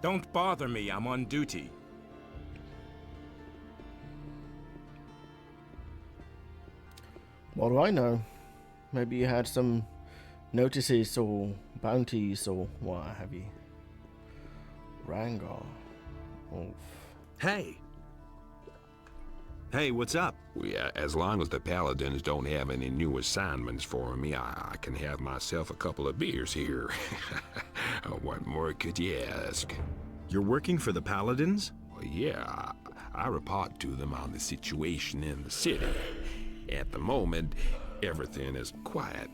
Don't bother me, I'm on duty. What do I know? Maybe you had some notices or bounties or what have you. Rangar. Oof. Hey! Hey, what's up? As long as the paladins don't have any new assignments for me, I can have myself a couple of beers here. What more could you ask? You're working for the paladins? Well, yeah, I report to them on the situation in the city. At the moment, everything is quiet.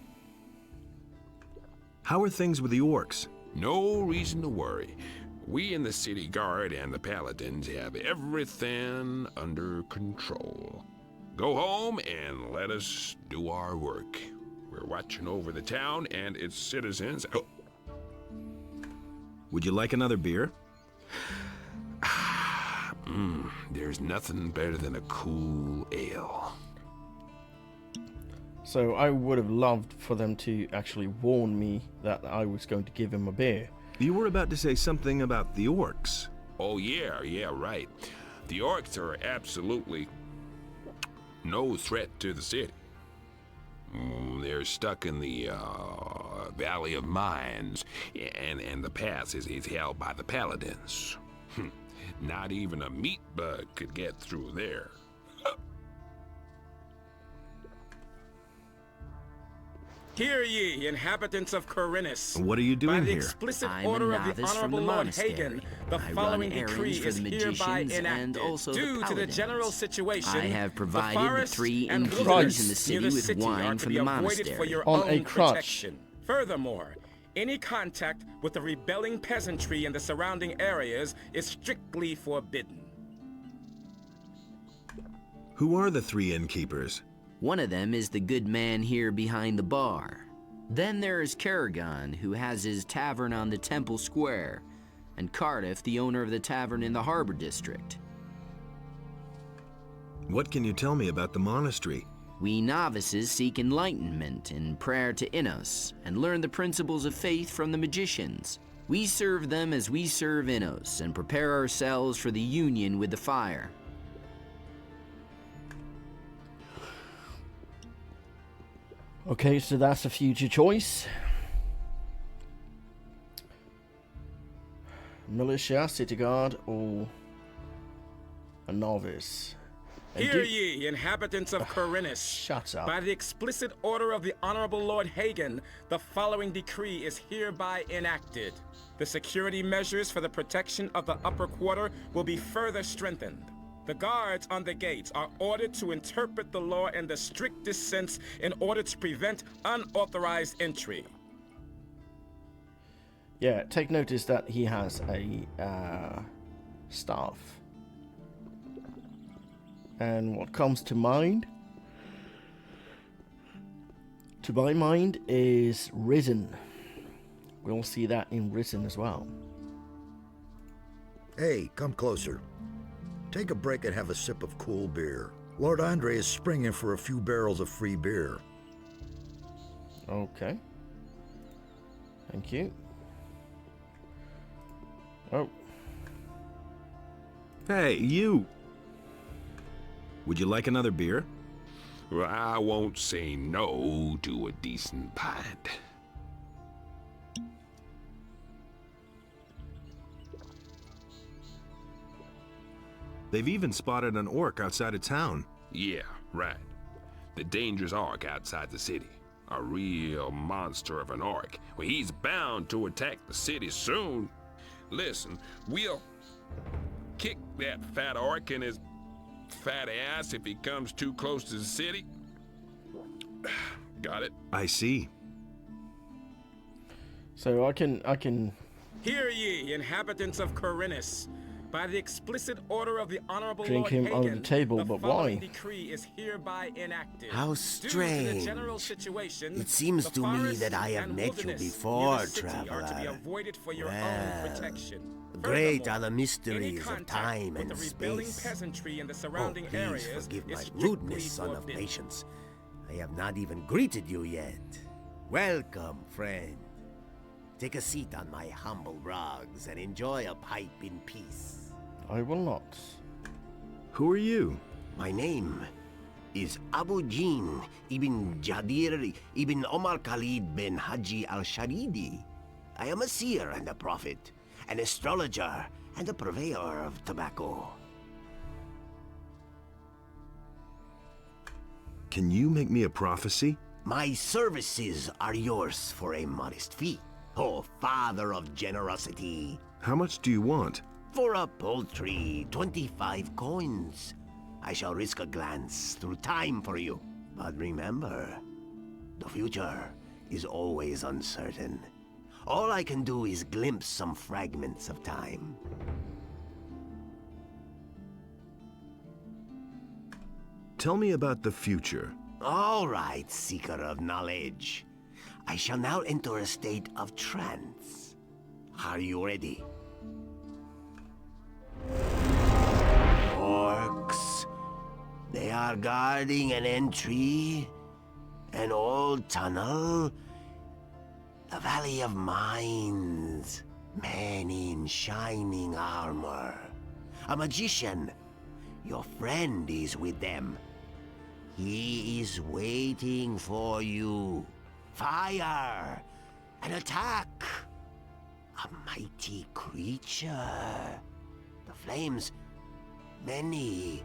How are things with the orcs? No reason to worry. We in the city guard and the paladins have everything under control. Go home and let us do our work. We're watching over the town and its citizens. Oh. Would you like another beer? There's nothing better than a cool ale. So I would have loved for them to actually warn me that I was going to give him a beer. You were about to say something about the orcs. Oh, yeah, right. The orcs are absolutely no threat to the city. They're stuck in the Valley of Mines, and the pass is held by the paladins. Not even a meat bug could get through there. Hear ye, inhabitants of Khorinis. What are you doing here? By the here? explicit I'm order a of the novice from Honorable the Lord monastery. Hagen, the I following run decree errands for is the hereby magicians and enacted. also the Due to the paladins. general situation, I have the provided the forest 3 and innkeepers wilderness in the city near the with city wine are to from be the avoided monastery. for your On own a crutch. protection. Furthermore, any contact with the rebelling peasantry in the surrounding areas is strictly forbidden. Who are the 3 innkeepers? One of them is the good man here behind the bar. Then there is Karagon, who has his tavern on the Temple Square, and Cardiff, the owner of the tavern in the Harbor District. What can you tell me about the monastery? We novices seek enlightenment in prayer to Innos, and learn the principles of faith from the magicians. We serve them as we serve Innos, and prepare ourselves for the union with the fire. Okay, so that's a future choice. Militia, city guard, or a novice. And Hear ye, inhabitants of Khorinis. Shut up. By the explicit order of the Honorable Lord Hagen, the following decree is hereby enacted. The security measures for the protection of the upper quarter will be further strengthened. The guards on the gates are ordered to interpret the law in the strictest sense in order to prevent unauthorized entry. Yeah, take notice that he has a staff. And what comes to mind? To my mind is Risen. We'll see that in Risen as well. Hey, come closer. Take a break and have a sip of cool beer. Lord Andre is springing for a few barrels of free beer. Okay. Thank you. Oh. Hey, you! Would you like another beer? Well, I won't say no to a decent pint. They've even spotted an orc outside of town. Yeah, right. The dangerous orc outside the city. A real monster of an orc. Well, he's bound to attack the city soon. Listen, we'll kick that fat orc in his fat ass if he comes too close to the city. Got it? I see. So I can Hear ye, inhabitants of Khorinis. By the explicit order of the Honorable drink Lord him Hagen, under the table, but following why? decree is hereby enacted. How Due to the strange. general situation, It seems the to me forest that I have and met you wilderness before, near the city are to be traveler. avoided for your Well, own protection. great Furthermore, are the any mysteries of contact time with and the rebelling space. peasantry in the Oh, surrounding please areas forgive is my strictly rudeness, son of forbidden. patience. I have not even greeted you yet. Welcome, friend. Take a seat on my humble rugs and enjoy a pipe in peace. I will not. Who are you? My name is Abu Jin ibn Jadir ibn Omar Khalid bin Haji al-Sharidi. I am a seer and a prophet, an astrologer and a purveyor of tobacco. Can you make me a prophecy? My services are yours for a modest fee, O father of generosity. How much do you want? For a paltry 25 coins. I shall risk a glance through time for you. But remember, the future is always uncertain. All I can do is glimpse some fragments of time. Tell me about the future. All right, seeker of knowledge. I shall now enter a state of trance. Are you ready? Orcs. They are guarding an entry, an old tunnel, a valley of mines, men in shining armor. A magician. Your friend is with them. He is waiting for you. Fire! An attack! A mighty creature. The flames, many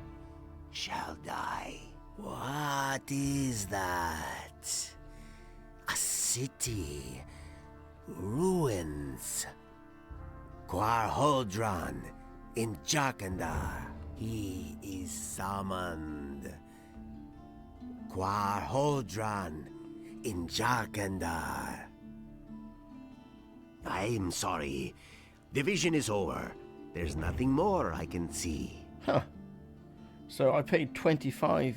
shall die. What is that? A city. Ruins. Quarhodran in Jakandar. He is summoned. Quarhodran in Jakandar. I'm sorry. The vision is over. There's nothing more I can see. Huh. So I paid 25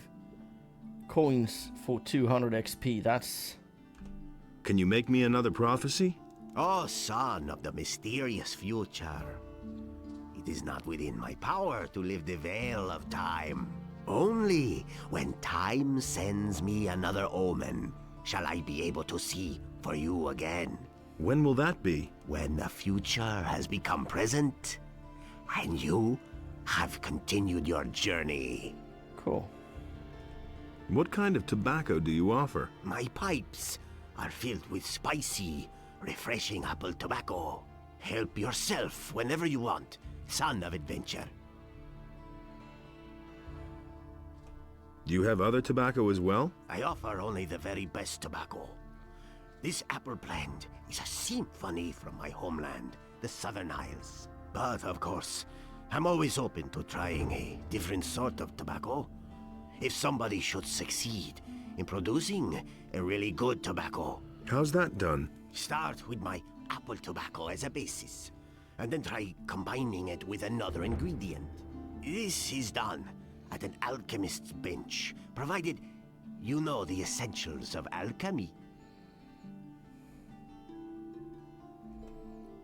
coins for 200 XP. That's... Can you make me another prophecy? Oh, son of the mysterious future. It is not within my power to lift the veil of time. Only when time sends me another omen shall I be able to see for you again. When will that be? When the future has become present, and you have continued your journey. cool. What kind of tobacco do you offer? My pipes are filled with spicy, refreshing apple tobacco. Help yourself whenever you want, son of adventure. Do you have other tobacco as well? I offer only the very best tobacco. This apple blend is a symphony from my homeland, the Southern Isles. But of course, I'm always open to trying a different sort of tobacco. If somebody should succeed in producing a really good tobacco. How's that done? Start with my apple tobacco as a basis, and then try combining it with another ingredient. This is done at an alchemist's bench, provided you know the essentials of alchemy.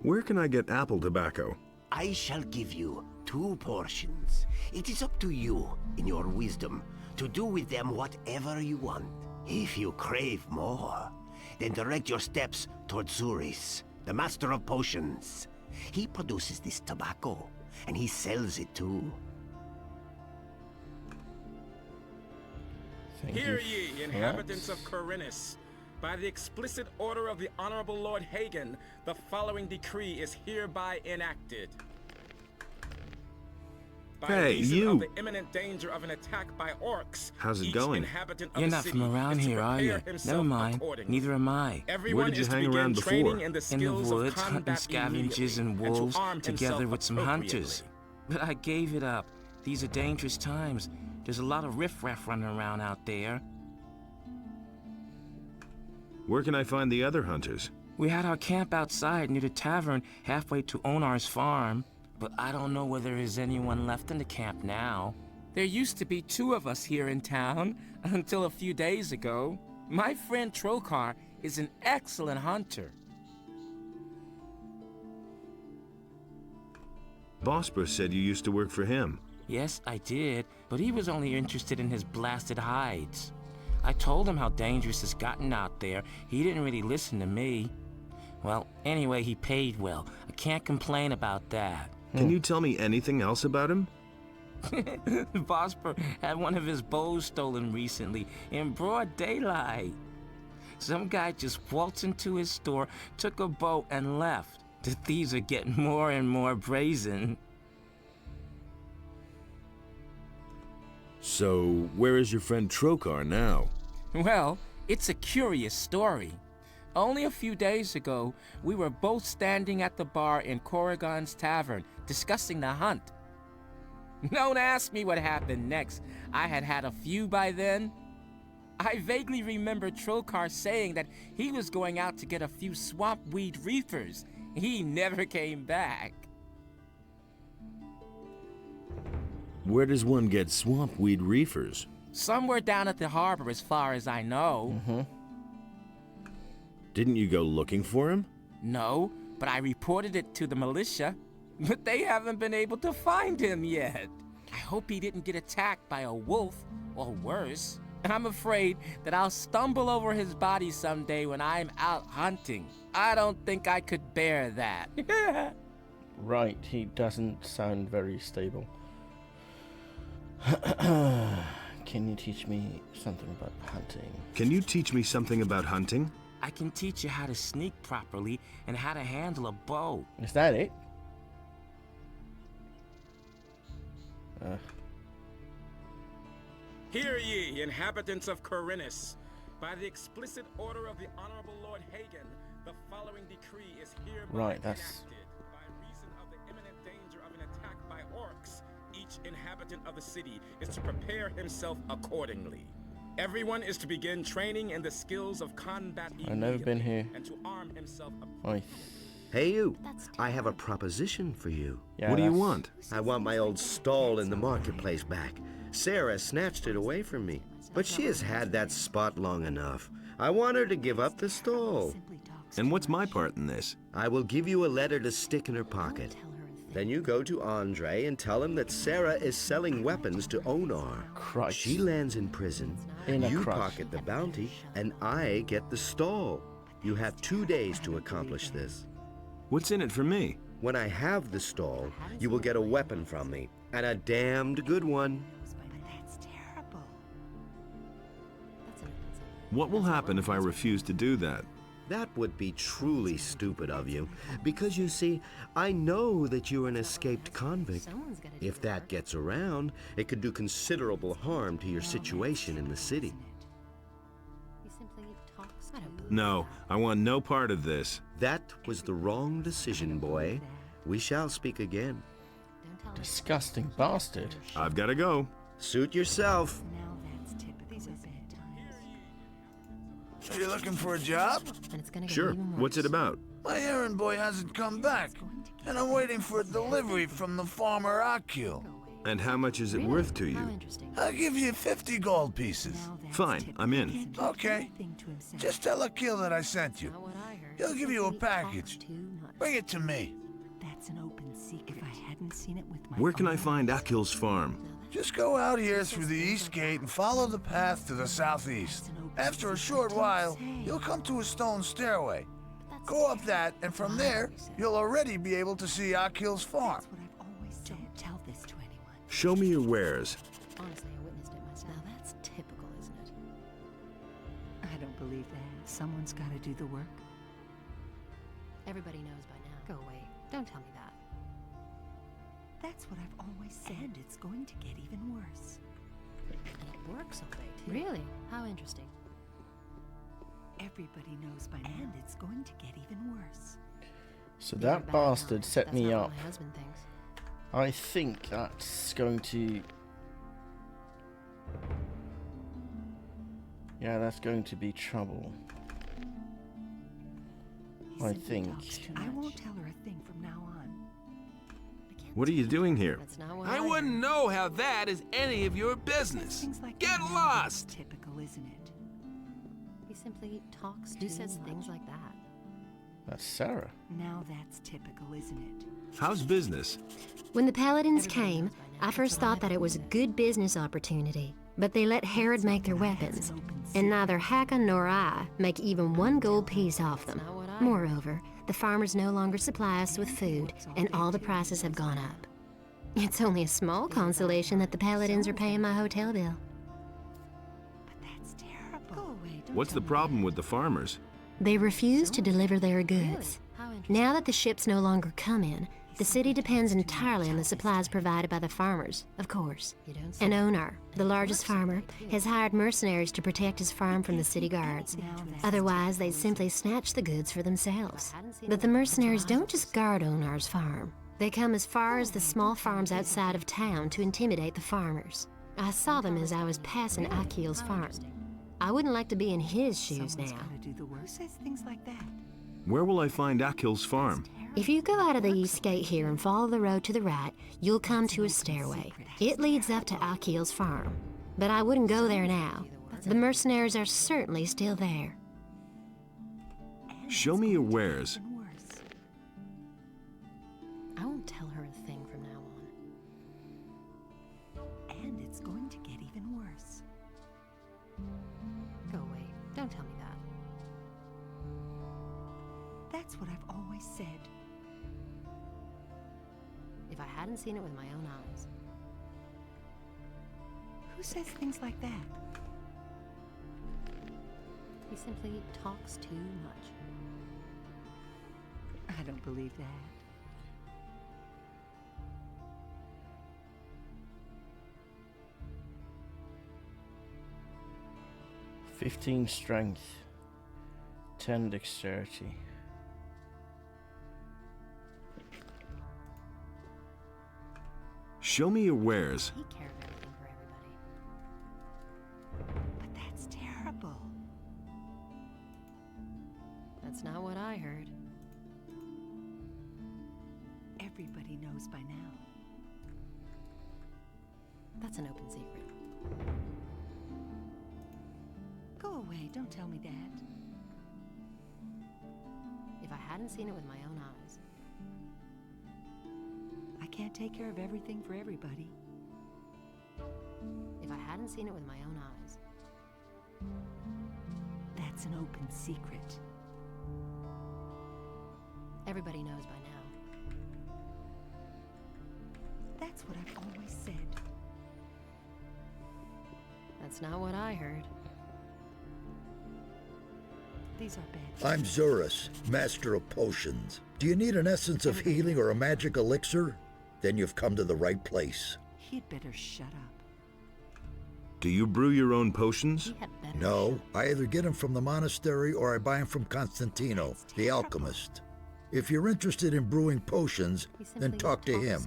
Where can I get apple tobacco? I shall give you 2 portions. It is up to you, in your wisdom, to do with them whatever you want. If you crave more, then direct your steps towards Zuris, the master of potions. He produces this tobacco, and he sells it too. Thank Hear you ye, for inhabitants that. of Khorinis. By the explicit order of the Honorable Lord Hagen, the following decree is hereby enacted. By Hey, reason you! of the imminent danger of an attack by orcs, How's it each going? inhabitant of You're the not city from around is to here, are prepare you? himself Never mind. accordingly. Neither am I. Everyone did you is to hang begin around training before? in the In the skills woods, of hunting combat scavengers and immediately, wolves to arm together himself with some hunters. But I gave it up. These are dangerous times. There's a lot of riffraff running around out there. Where can I find the other hunters? We had our camp outside near the tavern halfway to Onar's farm, but I don't know whether there's anyone left in the camp now. There used to be 2 of us here in town until a few days ago. My friend Trokar is an excellent hunter. Vosper said you used to work for him. Yes, I did, but he was only interested in his blasted hides. I told him how dangerous it's gotten out there. He didn't really listen to me. Well, anyway, he paid well. I can't complain about that. Can you tell me anything else about him? Vosper had one of his bows stolen recently in broad daylight. Some guy just waltzed into his store, took a bow, and left. The thieves are getting more and more brazen. So, where is your friend Trokar now? Well, it's a curious story. Only a few days ago, we were both standing at the bar in Corrigan's tavern, discussing the hunt. Don't ask me what happened next. I had had a few by then. I vaguely remember Trokar saying that he was going out to get a few swampweed reefers. He never came back. Where does one get swampweed reefers? Somewhere down at the harbor, as far as I know. Didn't you go looking for him? No, but I reported it to the militia. But they haven't been able to find him yet. I hope he didn't get attacked by a wolf, or worse. I'm afraid that I'll stumble over his body someday when I'm out hunting. I don't think I could bear that. Right, he doesn't sound very stable. Can you teach me something about hunting? Can you teach me something about hunting? I can teach you how to sneak properly and how to handle a bow. Is that it? Hear ye, inhabitants of Khorinis. By the explicit order of the Honorable Lord Hagen, the following decree is hereby Right, that's... enacted. By reason of the imminent danger of an attack by orcs, each inhabitant of the city is to prepare himself accordingly. Everyone is to begin training in the skills of combat I've never been here. and to arm himself. Hey you, I have a proposition for you. Yeah, What do you that's- want? I want my old stall in the marketplace back. Sarah snatched it away from me, but she has had that spot long enough. I want her to give up the stall. And what's my part in this? I will give you a letter to stick in her pocket. Then you go to Andre and tell him that Sarah is selling weapons to Onar. Christ. She lands in prison, In a you crush. pocket the bounty, and I get the stall. You have 2 days to accomplish this. What's in it for me? When I have the stall, you will get a weapon from me, and a damned good one. That's terrible. What will happen if I refuse to do that? That would be truly stupid of you, because you see, I know that you're an escaped convict. If that gets around, it could do considerable harm to your situation in the city. No, I want no part of this. That was the wrong decision, boy. We shall speak again. Disgusting bastard. I've got to go. Suit yourself. Now that's typical, isn't it? So you're looking for a job? Sure, what's it about? My errand boy hasn't come back, and I'm waiting for a delivery from the farmer Akil. And how much is it worth to you? I'll give you 50 gold pieces. Fine, I'm in. Okay. Just tell Akil that I sent you. He'll give you a package. Bring it to me. That's an open secret. If I hadn't seen it with my Where can I own find Akil's farm? Just go out here through the east gate and follow the path to the southeast. After a short while, you'll come to a stone stairway. Go up that, and from there, you'll already be able to see Akil's farm. That's what I've always said. Don't tell this to anyone. Show me your wares. Honestly, I witnessed it myself. Now that's typical, isn't it? I don't believe that. Someone's got to do the work. Everybody knows by now. Go away. Don't tell me that. That's what I've always said. And it's going to get even worse. And it works all day, too. Really? How interesting. Everybody knows by now. And it's going to get even worse. So Never that bad bastard enough. set That's me not what up. my husband thinks. I think that's going to... Yeah, that's going to be trouble. He I simply think. talks too much. I won't tell her a thing from now on. What are you doing here? That's not what I wouldn't know how that is any of your business. Things like Get that. lost! Typical, isn't it? He simply talks. Who says things like that? That's Sarah. Now that's typical, isn't it? How's business? When the Paladins came, I first thought that it was a good business opportunity, but they let Herod make their weapons, and neither Hakon nor I make even 1 gold piece off them. Moreover, The farmers no longer supply us with food, and all the prices have gone up. It's only a small consolation that the paladins are paying my hotel bill. What's the problem with the farmers? They refuse to deliver their goods. Now that the ships no longer come in, the city depends entirely on the supplies provided by the farmers, of course. An owner, the largest farmer, has hired mercenaries to protect his farm from the city guards. Otherwise, they'd simply snatch the goods for themselves. But the mercenaries don't just guard Onar's farm. They come as far as the small farms outside of town to intimidate the farmers. I saw them as I was passing Akil's farm. I wouldn't like to be in his shoes now. Where will I find Akil's farm? If you go out of the east gate here and follow the road to the right, you'll come to a stairway. It leads up to Akil's farm. But I wouldn't go there now. The mercenaries are certainly still there. Show me your wares. I won't tell her a thing from now on. And it's going to get even worse. Go away. Don't tell me that. That's what I've always said. If I hadn't seen it with my own eyes. Who says things like that? He simply talks too much. I don't believe that. 15 strength, 10 dexterity. Show me your wares. Take care of everything for everybody. But that's terrible. That's not what I heard. Everybody knows by now. That's an open secret. Go away, don't tell me that. If I hadn't seen it with my own eyes. I can't take care of everything for everybody. If I hadn't seen it with my own eyes. That's an open secret. Everybody knows by now. That's what I've always said. That's not what I heard. These are bad. I'm Zurus, master of potions. Do you need an essence of healing or a magic elixir? Then you've come to the right place. He'd better shut up. Do you brew your own potions? No, I either get them from the monastery or I buy them from Constantino, the alchemist. If you're interested in brewing potions, then talk to him.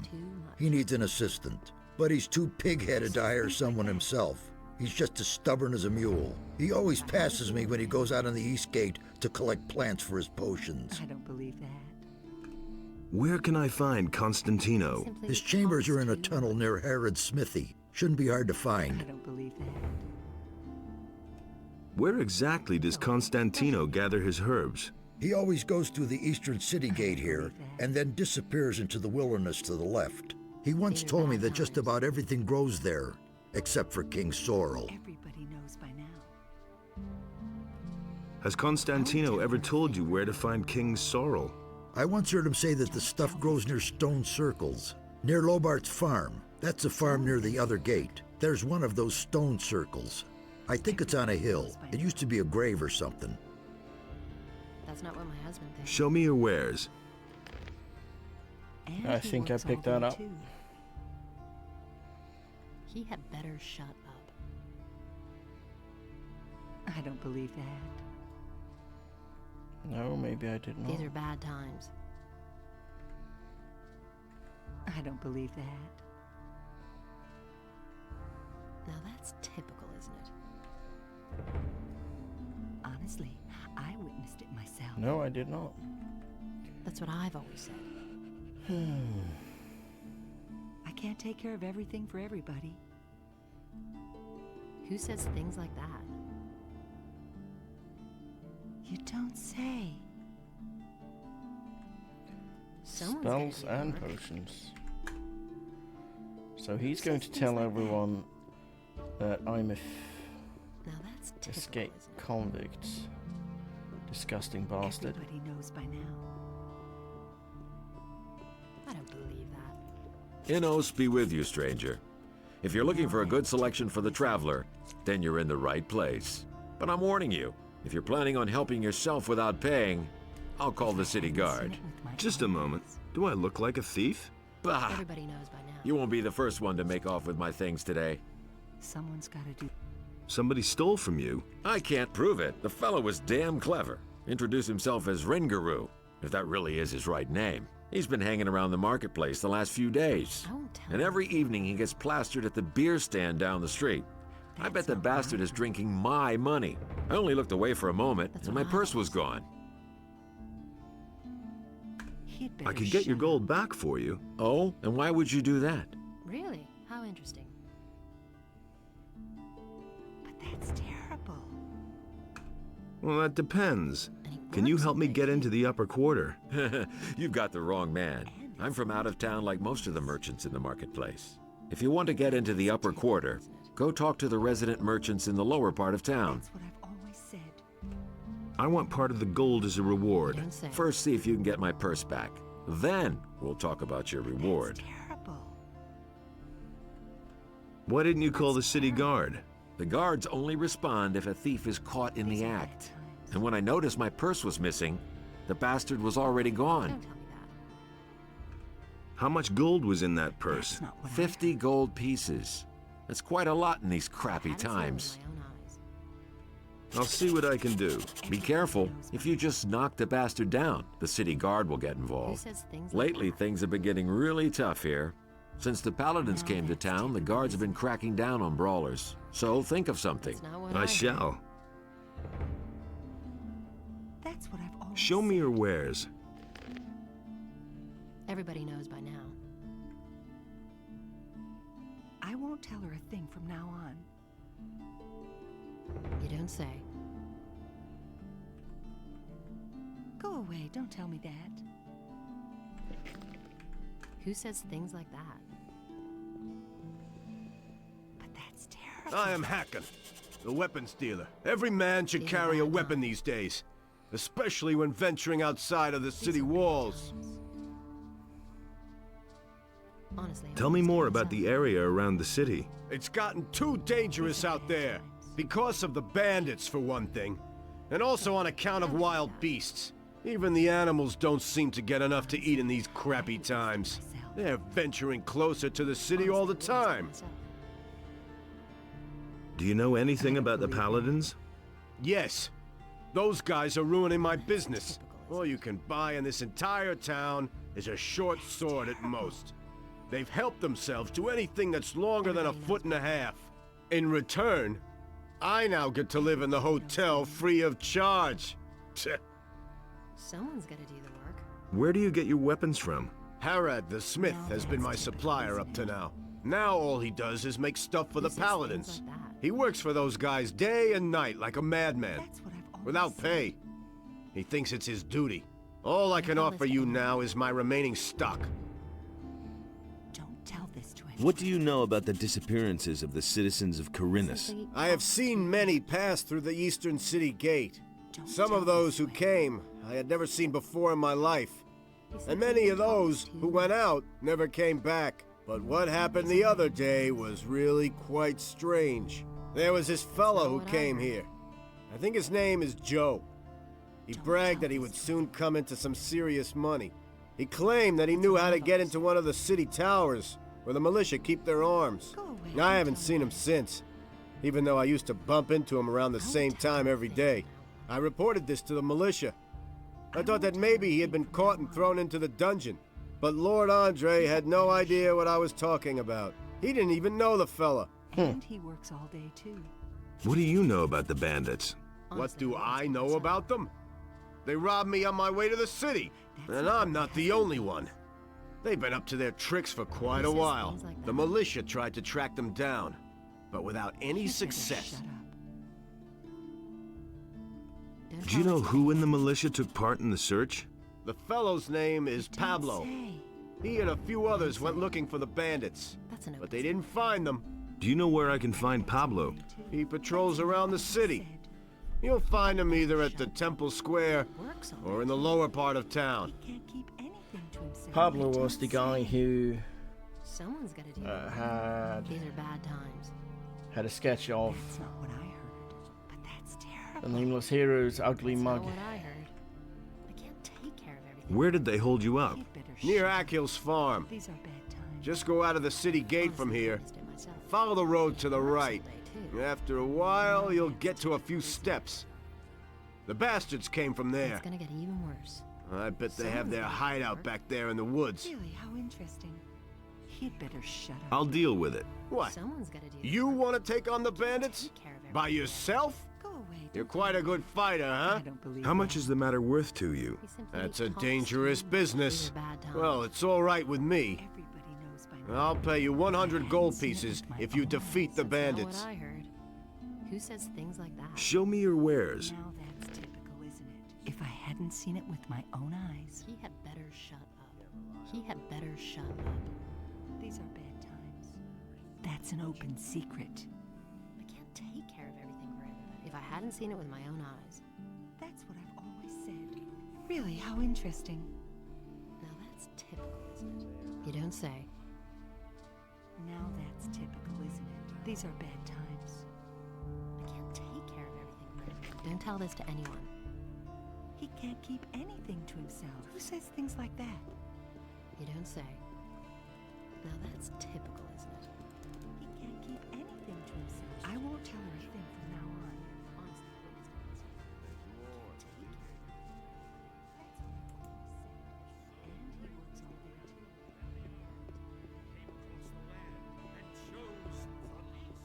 He needs an assistant, but he's too pig-headed to hire someone himself. He's just as stubborn as a mule. He always passes me when he goes out on the east gate to collect plants for his potions. I don't believe that. Where can I find Constantino? His chambers are in a tunnel near Herod's smithy. Shouldn't be hard to I find. don't believe that. Where exactly does Constantino gather his herbs? He always goes through the eastern city gate here and then disappears into the wilderness to the left. He once told me that just about everything grows there, except for King Sorrel. Everybody knows by now. Has Constantino ever told you where to find King Sorrel? I once heard him say that the stuff grows near stone circles, near Lobart's farm. That's a farm near the other gate. There's one of those stone circles. I think it's on a hill. It used to be a grave or something. That's not what my husband thinks. Show me your wares. And I he think I works all picked that day, up. too. He had better shut up. I don't believe that. No, maybe I did not. These are bad times. I don't believe that. Now that's typical, isn't it? Honestly, I witnessed it myself. No, I did not. That's what I've always said. I can't take care of everything for everybody. Who says things like that? You don't say. Spells and potions. So he's going to tell everyone that I'm a Now that's typical, escaped isn't it? convict. Disgusting bastard. Everybody knows by now. Innos be with you, stranger. If you're looking for a good selection for the traveler, then you're in the right place. But I'm warning you, if you're planning on helping yourself without paying, I'll call the city guard. Just a moment. Do I look like a thief? Bah! Everybody knows by now. You won't be the first one to make off with my things today. Someone's gotta do... Somebody stole from you. I can't prove it. The fellow was damn clever. Introduced himself as Ringaroo, if that really is his right name. He's been hanging around the marketplace the last few days. And every evening he gets plastered at the beer stand down the street. I bet the bastard is drinking my money. I only looked away for a moment, and my purse was gone. I could get your gold back for you. Oh? And why would you do that? Really? How interesting. But that's terrible. Well, that depends. Can you help me get into the upper quarter? You've got the wrong man. I'm from out of town like most of the merchants in the marketplace. If you want to get into the upper quarter, go talk to the resident merchants in the lower part of town. That's what I've always said. I want part of the gold as a reward. First, see if you can get my purse back. Then, we'll talk about your reward. That's terrible. Why didn't you call the city guard? The guards only respond if a thief is caught in the act. And when I noticed my purse was missing, the bastard was already gone. Don't tell me that. How much gold was in that purse? 50 gold pieces. That's quite a lot in these crappy times. I'll see what I can do. Be careful. If you just knock the bastard down, the city guard will get involved. Lately, things have been getting really tough here. Since the paladins came to town, the guards have been cracking down on brawlers. So think of something. I shall. That's what I've always Show me your wares. Everybody knows by now. I won't tell her a thing from now on. You don't say. Go away, don't tell me that. Who says things like that? But that's terrible. I am Hacken, the weapons dealer. Every man should carry a weapon these days, especially when venturing outside of the city walls. Honestly, Tell me more about the area around the city. It's gotten too dangerous out there. Because of the bandits, for one thing. And also on account of wild beasts. Even the animals don't seem to get enough to eat in these crappy times. They're venturing closer to the city all the time. Do you know anything about the paladins? Yes. Those guys are ruining my business. All you can buy in this entire town is a short sword at most. They've helped themselves to anything that's longer than a foot and a half. In return, I now get to live in the hotel free of charge. Someone's gotta do the work. Where do you get your weapons from? Harad the smith has been my supplier up to now. Now all he does is make stuff for the paladins. He works for those guys day and night like a madman. Without pay. He thinks it's his duty. All I can offer you now is my remaining stock. Don't tell this to anyone. What do you know about the disappearances of the citizens of Khorinis? I have seen many pass through the eastern city gate. Some of those who came I had never seen before in my life. And many of those who went out never came back. But what happened the other day was really quite strange. There was this fellow who came here. I think his name is Joe. He bragged that he would soon come into some serious money. He claimed that he knew how to get into one of the city towers, where the militia keep their arms. I haven't seen him since, even though I used to bump into him around the same time every day. I reported this to the militia. I thought that maybe he had been caught and thrown into the dungeon, but Lord Andre had no idea what I was talking about. He didn't even know the fella. And he works all day too. What do you know about the bandits? What do I know about them? They robbed me on my way to the city, and I'm not the only one. They've been up to their tricks for quite a while. The militia tried to track them down, but without any success. Do you know who in the militia took part in the search? The fellow's name is Pablo. He and a few others went looking for the bandits, but they didn't find them. Do you know where I can find Pablo? He patrols around the city. You'll find him either at the Temple Square or in the lower part of town. Pablo was the guy who Someone's got to do had These are bad times. had a sketch of That's not what I heard, but that's terrible. the nameless hero's ugly That's mug. not what I heard. I can't take care of everything. Where did they hold you up? Near Akil's farm. These are bad times. Just go out of the city gate from here. Follow the road to the right. After a while, you'll get to a few steps. The bastards came from there. It's gonna get even worse. I bet they have their hideout back there in the woods. Really, how interesting. He'd better shut up. I'll deal with it. What? Someone's got to do You want to take on the bandits? Take care of everything. By yourself? Go away. You're quite a good fighter, huh? I don't believe How much is the matter worth to you? He simply That's a talks dangerous to you. business. These are bad times. Well, it's all right with me. Everybody knows by now. I'll pay you 100 gold pieces if you defeat the That's bandits. not what I heard. Who says things like that? Show me your wares. Now that's typical, isn't it? If I hadn't seen it with my own eyes. He had better shut up. He had better shut up. These are bad times. That's an open secret. I can't take care of everything for everybody. If I hadn't seen it with my own eyes. That's what I've always said. Really, how interesting. Now that's typical, isn't it? You don't say. Now that's typical, isn't it? These are bad times. I can't take care of everything for everybody. Don't tell this to anyone. He can't keep anything to himself. Who says things like that? You don't say. Now that's typical, isn't it? He can't keep anything to himself. I won't tell her a thing from now on. Honestly, please. Can't take care of everything. And he works all day too. And chose the beast.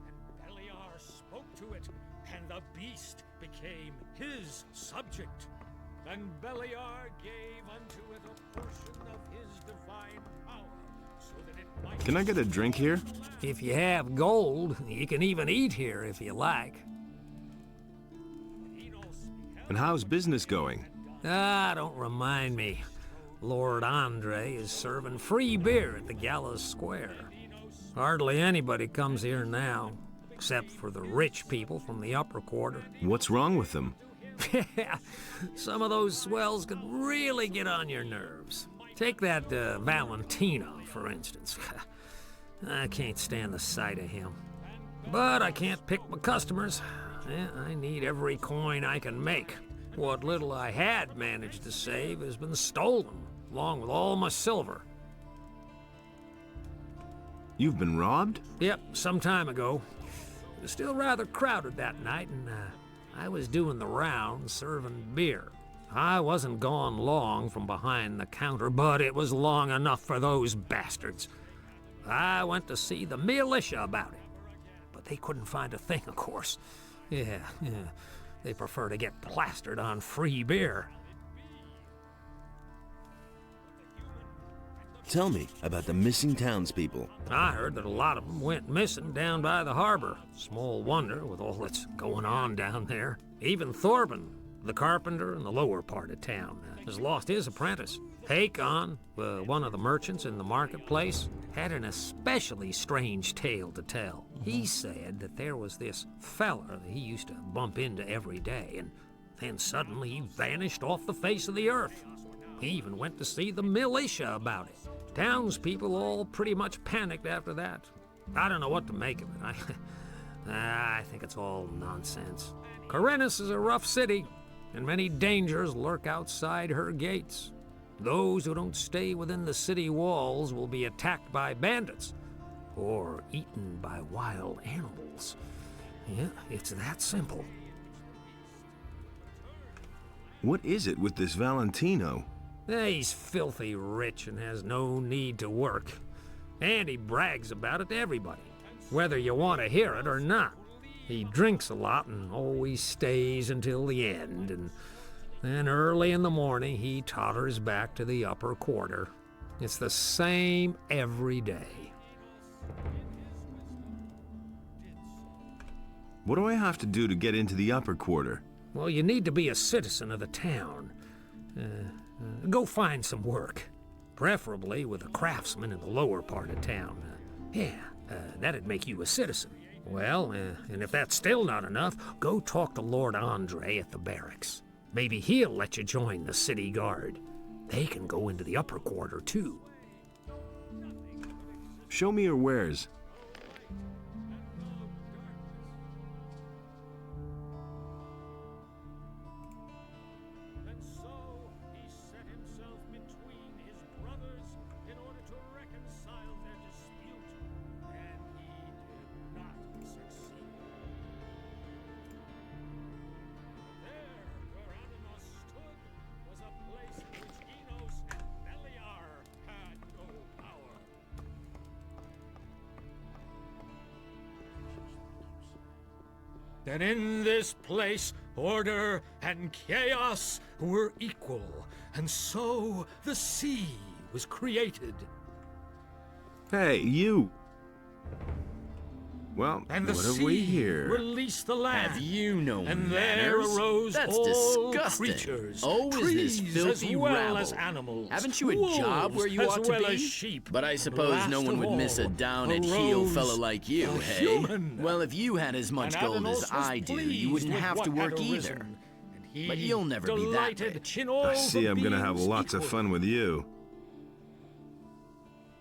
And Beliar spoke to it, and the beast became his subject. And Beliar gave unto it a portion of his divine power, so that it might... Can I get a drink here? If you have gold, you can even eat here if you like. And how's business going? Ah, don't remind me. Lord Andre is serving free beer at the Gallows Square. Hardly anybody comes here now, except for the rich people from the upper quarter. What's wrong with them? Some of those swells could really get on your nerves. Take that Valentino, for instance. I can't stand the sight of him. But I can't pick my customers. I need every coin I can make. What little I had managed to save has been stolen, along with all my silver. You've been robbed? Yep, some time ago. It was still rather crowded that night, and I was doing the rounds serving beer. I wasn't gone long from behind the counter, but it was long enough for those bastards. I went to see the militia about it, but they couldn't find a thing, of course. Yeah, they prefer to get plastered on free beer. Tell me about the missing townspeople. I heard that a lot of them went missing down by the harbor. Small wonder with all that's going on down there. Even Thorben, the carpenter in the lower part of town, has lost his apprentice. Hakon, one of the merchants in the marketplace, had an especially strange tale to tell. He said that there was this fella that he used to bump into every day, and then suddenly he vanished off the face of the earth. He even went to see the militia about it. Townspeople all pretty much panicked after that. I don't know what to make of it. I think it's all nonsense. Khorinis is a rough city, and many dangers lurk outside her gates. Those who don't stay within the city walls will be attacked by bandits or eaten by wild animals. Yeah, it's that simple. What is it with this Valentino? He's filthy rich and has no need to work. And he brags about it to everybody, whether you want to hear it or not. He drinks a lot and always stays until the end, and then early in the morning he totters back to the upper quarter. It's the same every day. What do I have to do to get into the upper quarter? Well, you need to be a citizen of the town. Go find some work, preferably with a craftsman in the lower part of town. That'd make you a citizen. Well, and if that's still not enough, go talk to Lord Andre at the barracks. Maybe he'll let you join the city guard. They can go into the upper quarter, too. Show me your wares. That in this place order and chaos were equal, and so the sea was created. Hey, you! Well, And the what have sea we here? released the land. Have you no and manners? there arose That's all disgusting. creatures, Oh, is this trees filthy as well rabble. as animals, Haven't you a job where you wolves ought to as well be? as sheep. But I suppose no Last one of would miss a all down-at-heel arose fellow like you, a hey? human. Well, if you had as much And gold Adanos as was I do, you wouldn't pleased have with to what work had either. arisen, and he But you'll never be that delighted rich. in all I see the I'm gonna have beings lots of equal. fun with you.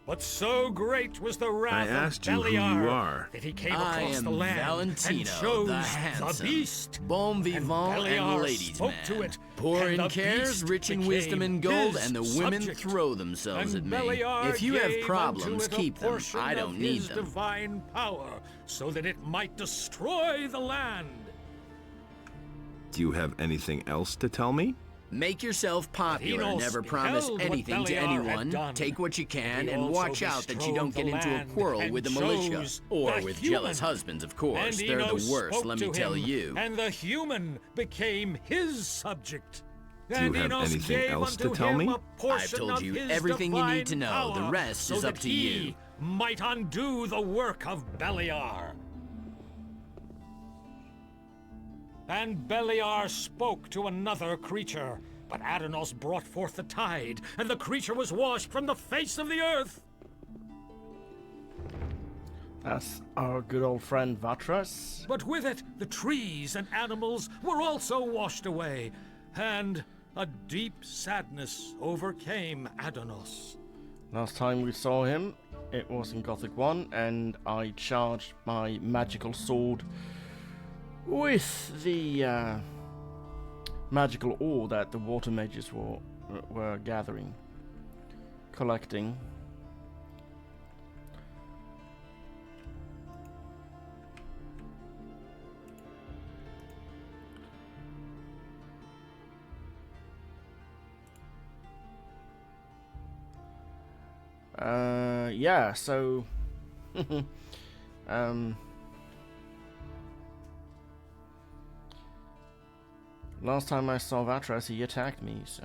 But so great was the wrath asked of you who you Beliar are. that he came I across am the land Valentino, and chose the handsome, beast. bon And vivant Beliar and ladies' spoke man. to it, Poor and in the cares, beast rich in wisdom became and gold, his and the women subject. throw themselves And at me. Beliar If you have gave problems, unto it keep a them. portion I of don't need his them. divine power, so that it might destroy the land. Do you have anything else to tell me? Make yourself popular. Enos Never promise beheld what anything to Beliar had anyone. done. Take what you can He and also watch out that you bestrode don't get the into a land quarrel and with the militia. chose Or the with human. jealous husbands, of course. And They're the Enos worst, spoke let me to tell him, you. And the human became his subject. Do you And have Enos anything gave else to unto tell him me? a portion I've told of you his everything you need to divine know. The power, rest so is up that to he you. might undo the work of Beliar. And Beliar spoke to another creature, but Adanos brought forth the tide, and the creature was washed from the face of the earth. That's our good old friend Vatras. But with it, the trees and animals were also washed away, and a deep sadness overcame Adanos. Last time we saw him, it was in Gothic 1, and I charged my magical sword with the magical ore that the water mages were gathering, collecting. Yeah, so last time I saw Vatras, he attacked me, so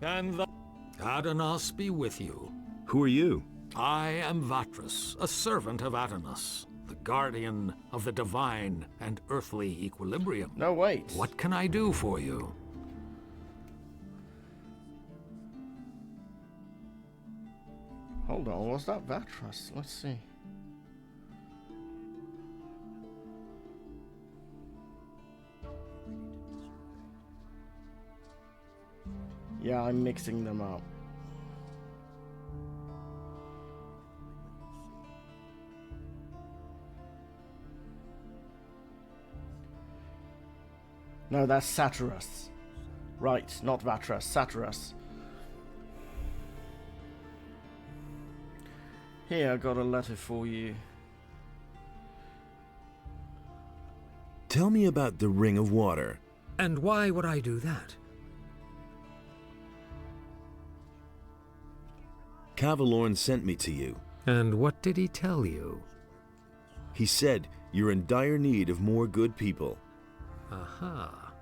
And the Adanos be with you. Who are you? I am Vatras, a servant of Adanos, the guardian of the divine and earthly equilibrium. No, wait. What can I do for you? Hold on, was that Vatras? Let's see. Yeah, I'm mixing them up. No, that's Satyrus. Right, not Vatras, Satyrus. Here, I got a letter for you. Tell me about the Ring of Water. And why would I do that? Cavalorn sent me to you. And what did he tell you? He said you're in dire need of more good people. Aha.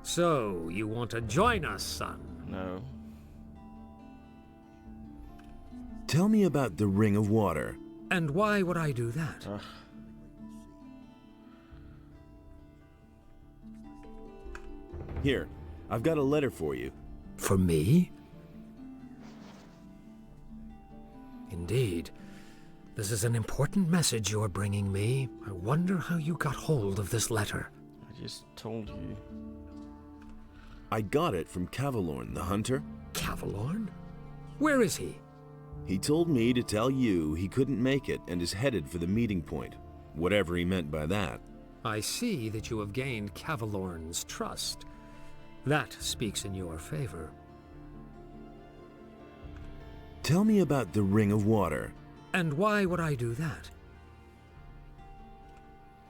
So, you want to join us, son? No. Tell me about the Ring of Water. And why would I do that? Here, I've got a letter for you. For me? Indeed. This is an important message you're bringing me. I wonder how you got hold of this letter. I I just told you. I got it from Cavalorn, the hunter. Cavalorn? Where is he? He told me to tell you he couldn't make it and is headed for the meeting point, whatever he meant by that. I see that you have gained Cavalorn's trust. That speaks in your favor. Tell me about the Ring of Water. And why would I do that?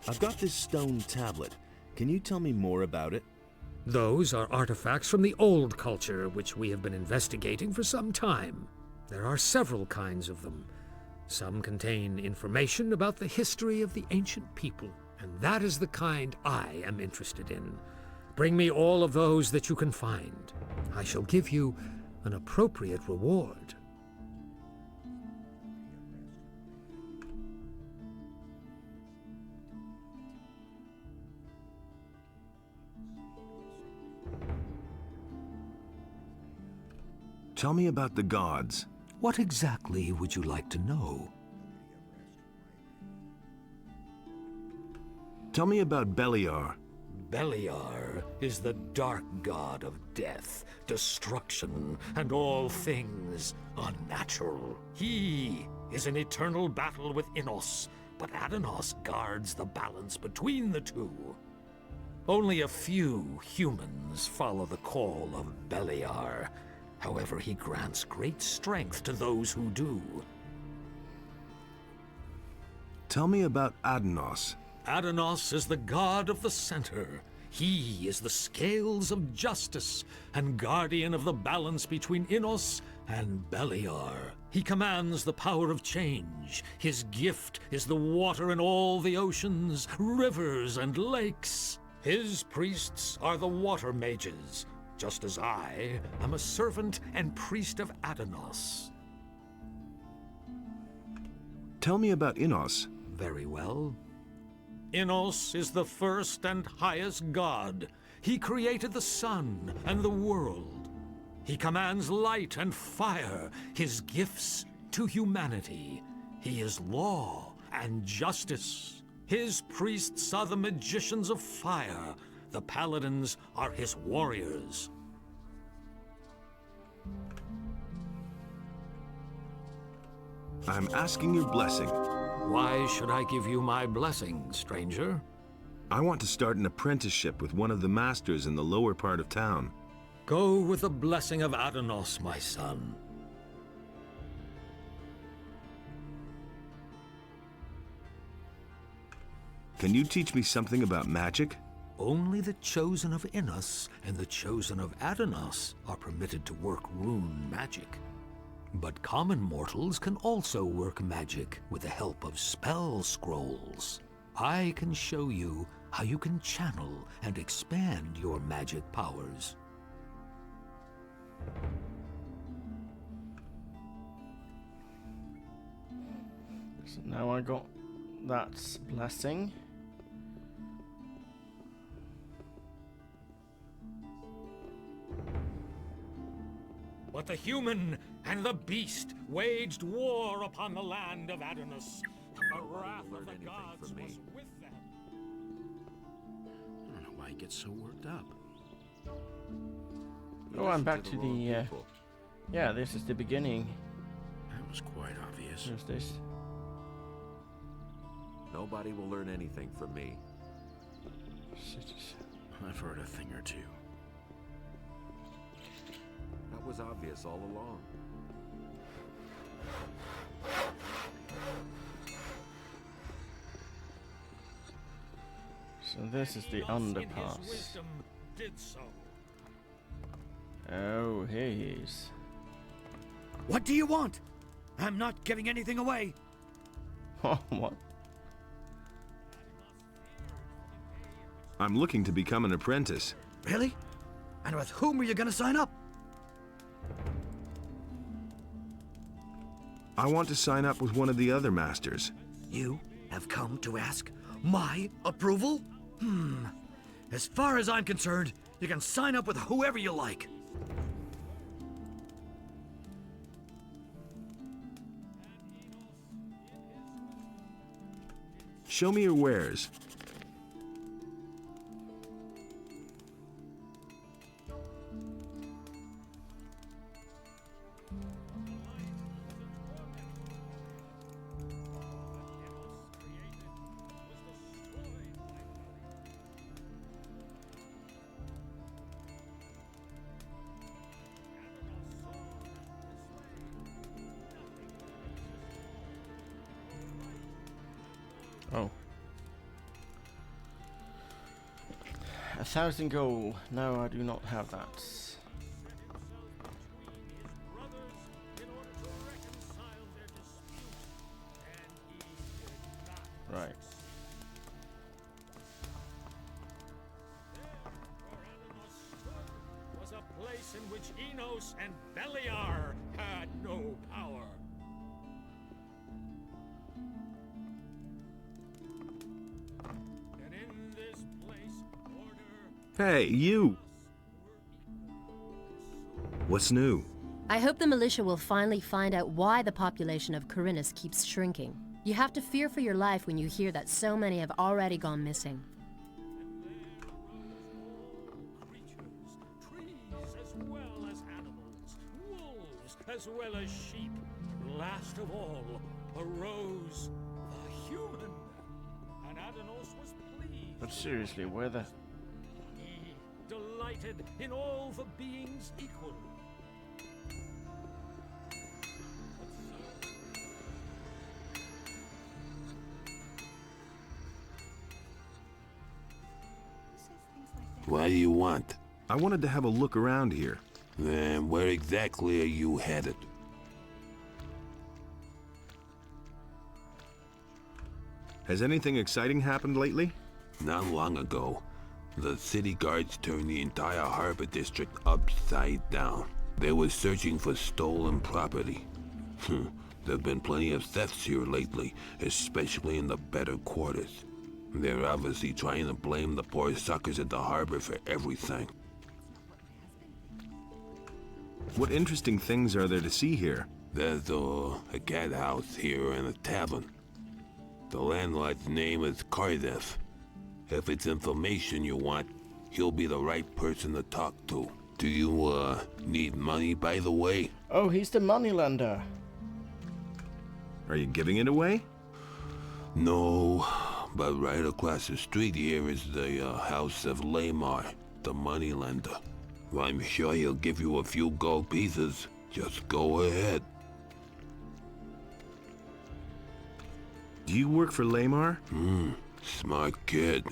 I've got this stone tablet. Can you tell me more about it? Those are artifacts from the old culture, which we have been investigating for some time. There are several kinds of them. Some contain information about the history of the ancient people, and that is the kind I am interested in. Bring me all of those that you can find. I shall give you an appropriate reward. Tell me about the gods. What exactly would you like to know? Tell me about Beliar. Beliar is the dark god of death, destruction, and all things unnatural. He is in eternal battle with Innos, but Adanos guards the balance between the two. Only a few humans follow the call of Beliar. However, he grants great strength to those who do. Tell me about Adanos. Adanos is the god of the center. He is the scales of justice and guardian of the balance between Innos and Beliar. He commands the power of change. His gift is the water in all the oceans, rivers, and lakes. His priests are the water mages, just as I am a servant and priest of Adanos. Tell me about Innos. Very well. Innos is the first and highest god. He created the sun and the world. He commands light and fire, his gifts to humanity. He is law and justice. His priests are the magicians of fire. The paladins are his warriors. I'm asking your blessing. Why should I give you my blessing, stranger? I want to start an apprenticeship with one of the masters in the lower part of town. Go with the blessing of Adanos, my son. Can you teach me something about magic? Only the chosen of Innos and the chosen of Adanos are permitted to work rune magic. But common mortals can also work magic with the help of spell scrolls. I can show you how you can channel and expand your magic powers. So now I got that blessing. But the human and the beast waged war upon the land of Adanos. The wrath of the gods was with them. I don't know why he gets so worked up. Oh, I'm back to the, yeah, this is the beginning. That was quite obvious. There's this. Nobody will learn anything from me. I've heard a thing or two. That was obvious all along. So this is the underpass. Oh, here he is. What do you want? I'm not giving anything away. Oh, what? I'm looking to become an apprentice. Really? And with whom are you going to sign up? I want to sign up with one of the other masters. You have come to ask my approval? As far as I'm concerned, you can sign up with whoever you like. Show me your wares. 1,000 gold. No, I do not have that. Right. Was a place in which Enos and Beliar had no power. And in this place, order. Hey, you! What's new? I hope the militia will finally find out why the population of Khorinis keeps shrinking. You have to fear for your life when you hear that so many have already gone missing. Trees as well as animals, wolves as well as sheep. Last of all, arose the human. And Adanos was pleased. But seriously, where the... He delighted in all the beings equal. What do you want? I wanted to have a look around here. Then where exactly are you headed? Has anything exciting happened lately? Not long ago, the city guards turned the entire harbor district upside down. They were searching for stolen property. There have been plenty of thefts here lately, especially in the better quarters. They're obviously trying to blame the poor suckers at the harbor for everything. What interesting things are there to see here? There's a cat house here and a tavern. The landlord's name is Khorinis. If it's information you want, he'll be the right person to talk to. Do you, need money, by the way? Oh, he's the moneylender. Are you giving it away? No, but right across the street here is the house of Lamar, the moneylender. I'm sure he'll give you a few gold pieces. Just go ahead. Do you work for Lamar? Smart kid.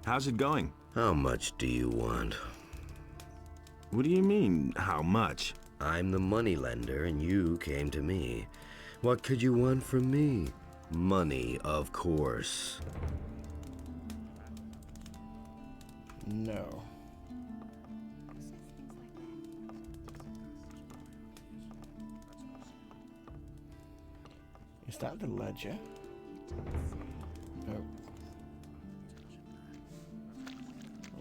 How's it going? How much do you want? What do you mean, how much? I'm the moneylender and you came to me. What could you want from me? Money, of course. No. Is that the ledger? No.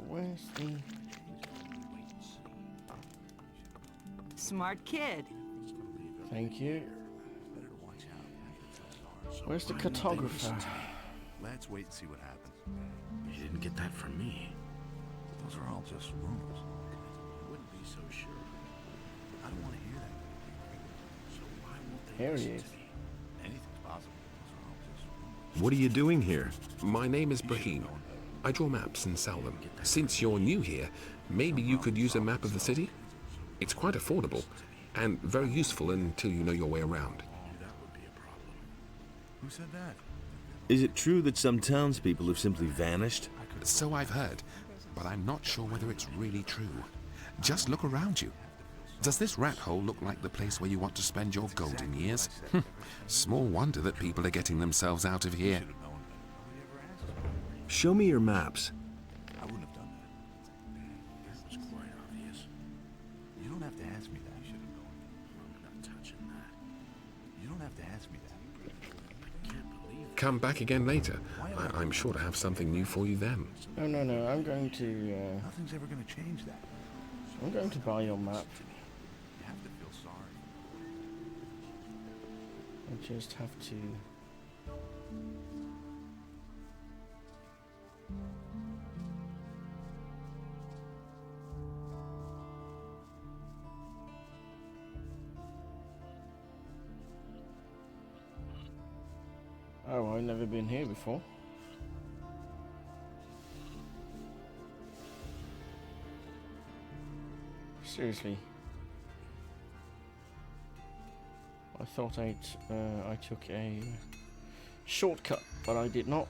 Where's the... Smart kid. Thank you. Where's the cartographer? Let's wait and see what happens. You didn't get that from me. Those are all just rumors. I wouldn't be so sure. I don't want to hear that. So why won't they Here he listen is. to me? Anything's possible. Those are all just rumors. What are you doing here? My name is Brahim. I draw maps and sell them. Since you're new here, maybe you could use a map of the city? It's quite affordable, and very useful until you know your way around. Who said that? Is it true that some townspeople have simply vanished? So I've heard, but I'm not sure whether it's really true. Just look around you. Does this rat hole look like the place where you want to spend your golden years? Small wonder that people are getting themselves out of here. Show me your maps. I wouldn't have done that. That was quite obvious. You don't have to ask me that. You should have known. I'm not touching that. You don't have to ask me that. Come back again later. I'm sure to have something new for you then. No, no, no. I'm going to... Nothing's ever going to change that. I'm going to buy your map. You have to feel sorry. I just have to... Oh, I've never been here before. thought I took a shortcut, but I did not.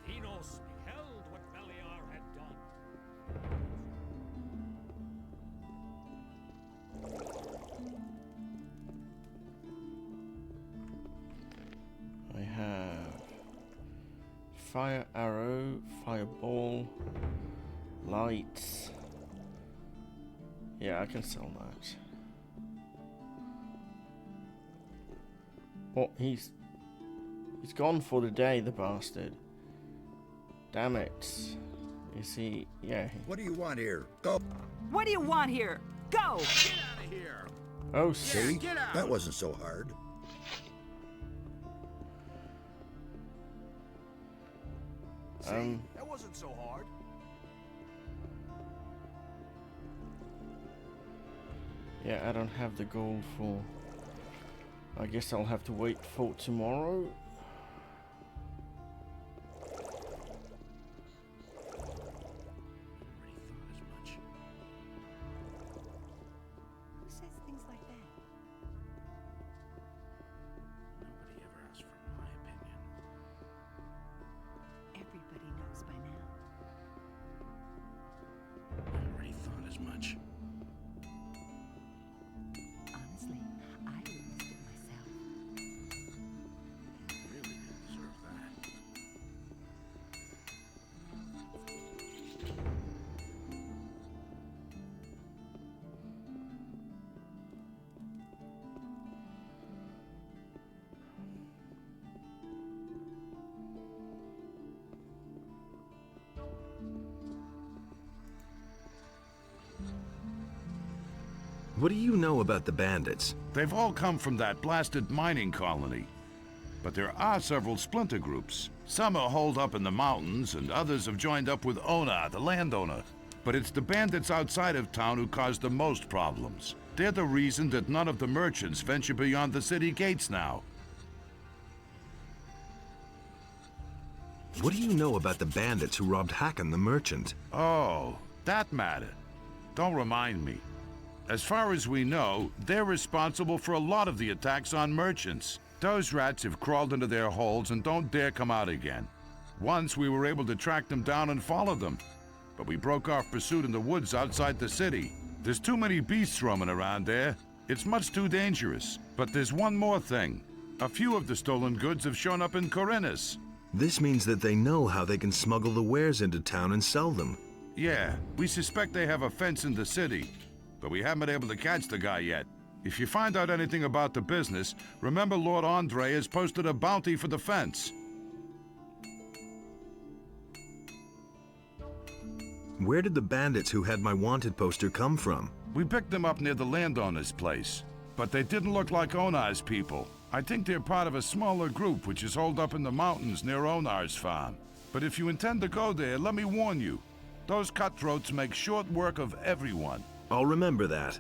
Enos beheld what Beliar had done. I have fire arrow, fireball, lights. Yeah, I can sell that. What? He's gone for the day, the bastard. Damn it. Is he? Yeah. What do you want here? Go. What do you want here? Go! Get out of here! Oh, See? get out. That wasn't so hard. That wasn't so hard. Yeah, I don't have the gold for... I guess I'll have to wait for tomorrow. Who says things like that? Nobody ever asks for my opinion. Everybody knows by now. I already thought as much. Honestly, I witnessed it myself. You really didn't deserve that. What do you know about the bandits? They've all come from that blasted mining colony. But there are several splinter groups. Some are holed up in the mountains, and others have joined up with Ona, the landowner. But it's the bandits outside of town who cause the most problems. They're the reason that none of the merchants venture beyond the city gates now. What do you know about the bandits who robbed Hakon the merchant? Oh, that matter. Don't remind me. As far as we know, they're responsible for a lot of the attacks on merchants. Those rats have crawled into their holes and don't dare come out again. Once we were able to track them down and follow them, but we broke off pursuit in the woods outside the city. There's too many beasts roaming around there. It's much too dangerous. But there's one more thing. A few of the stolen goods have shown up in Khorinis. This means that they know how they can smuggle the wares into town and sell them. Yeah, we suspect they have a fence in the city, but we haven't been able to catch the guy yet. If you find out anything about the business, remember Lord Andre has posted a bounty for the fence. Where did the bandits who had my wanted poster come from? We picked them up near the landowner's place, but they didn't look like Onar's people. I think they're part of a smaller group which is holed up in the mountains near Onar's farm. But if you intend to go there, let me warn you. Those cutthroats make short work of everyone. I'll remember that.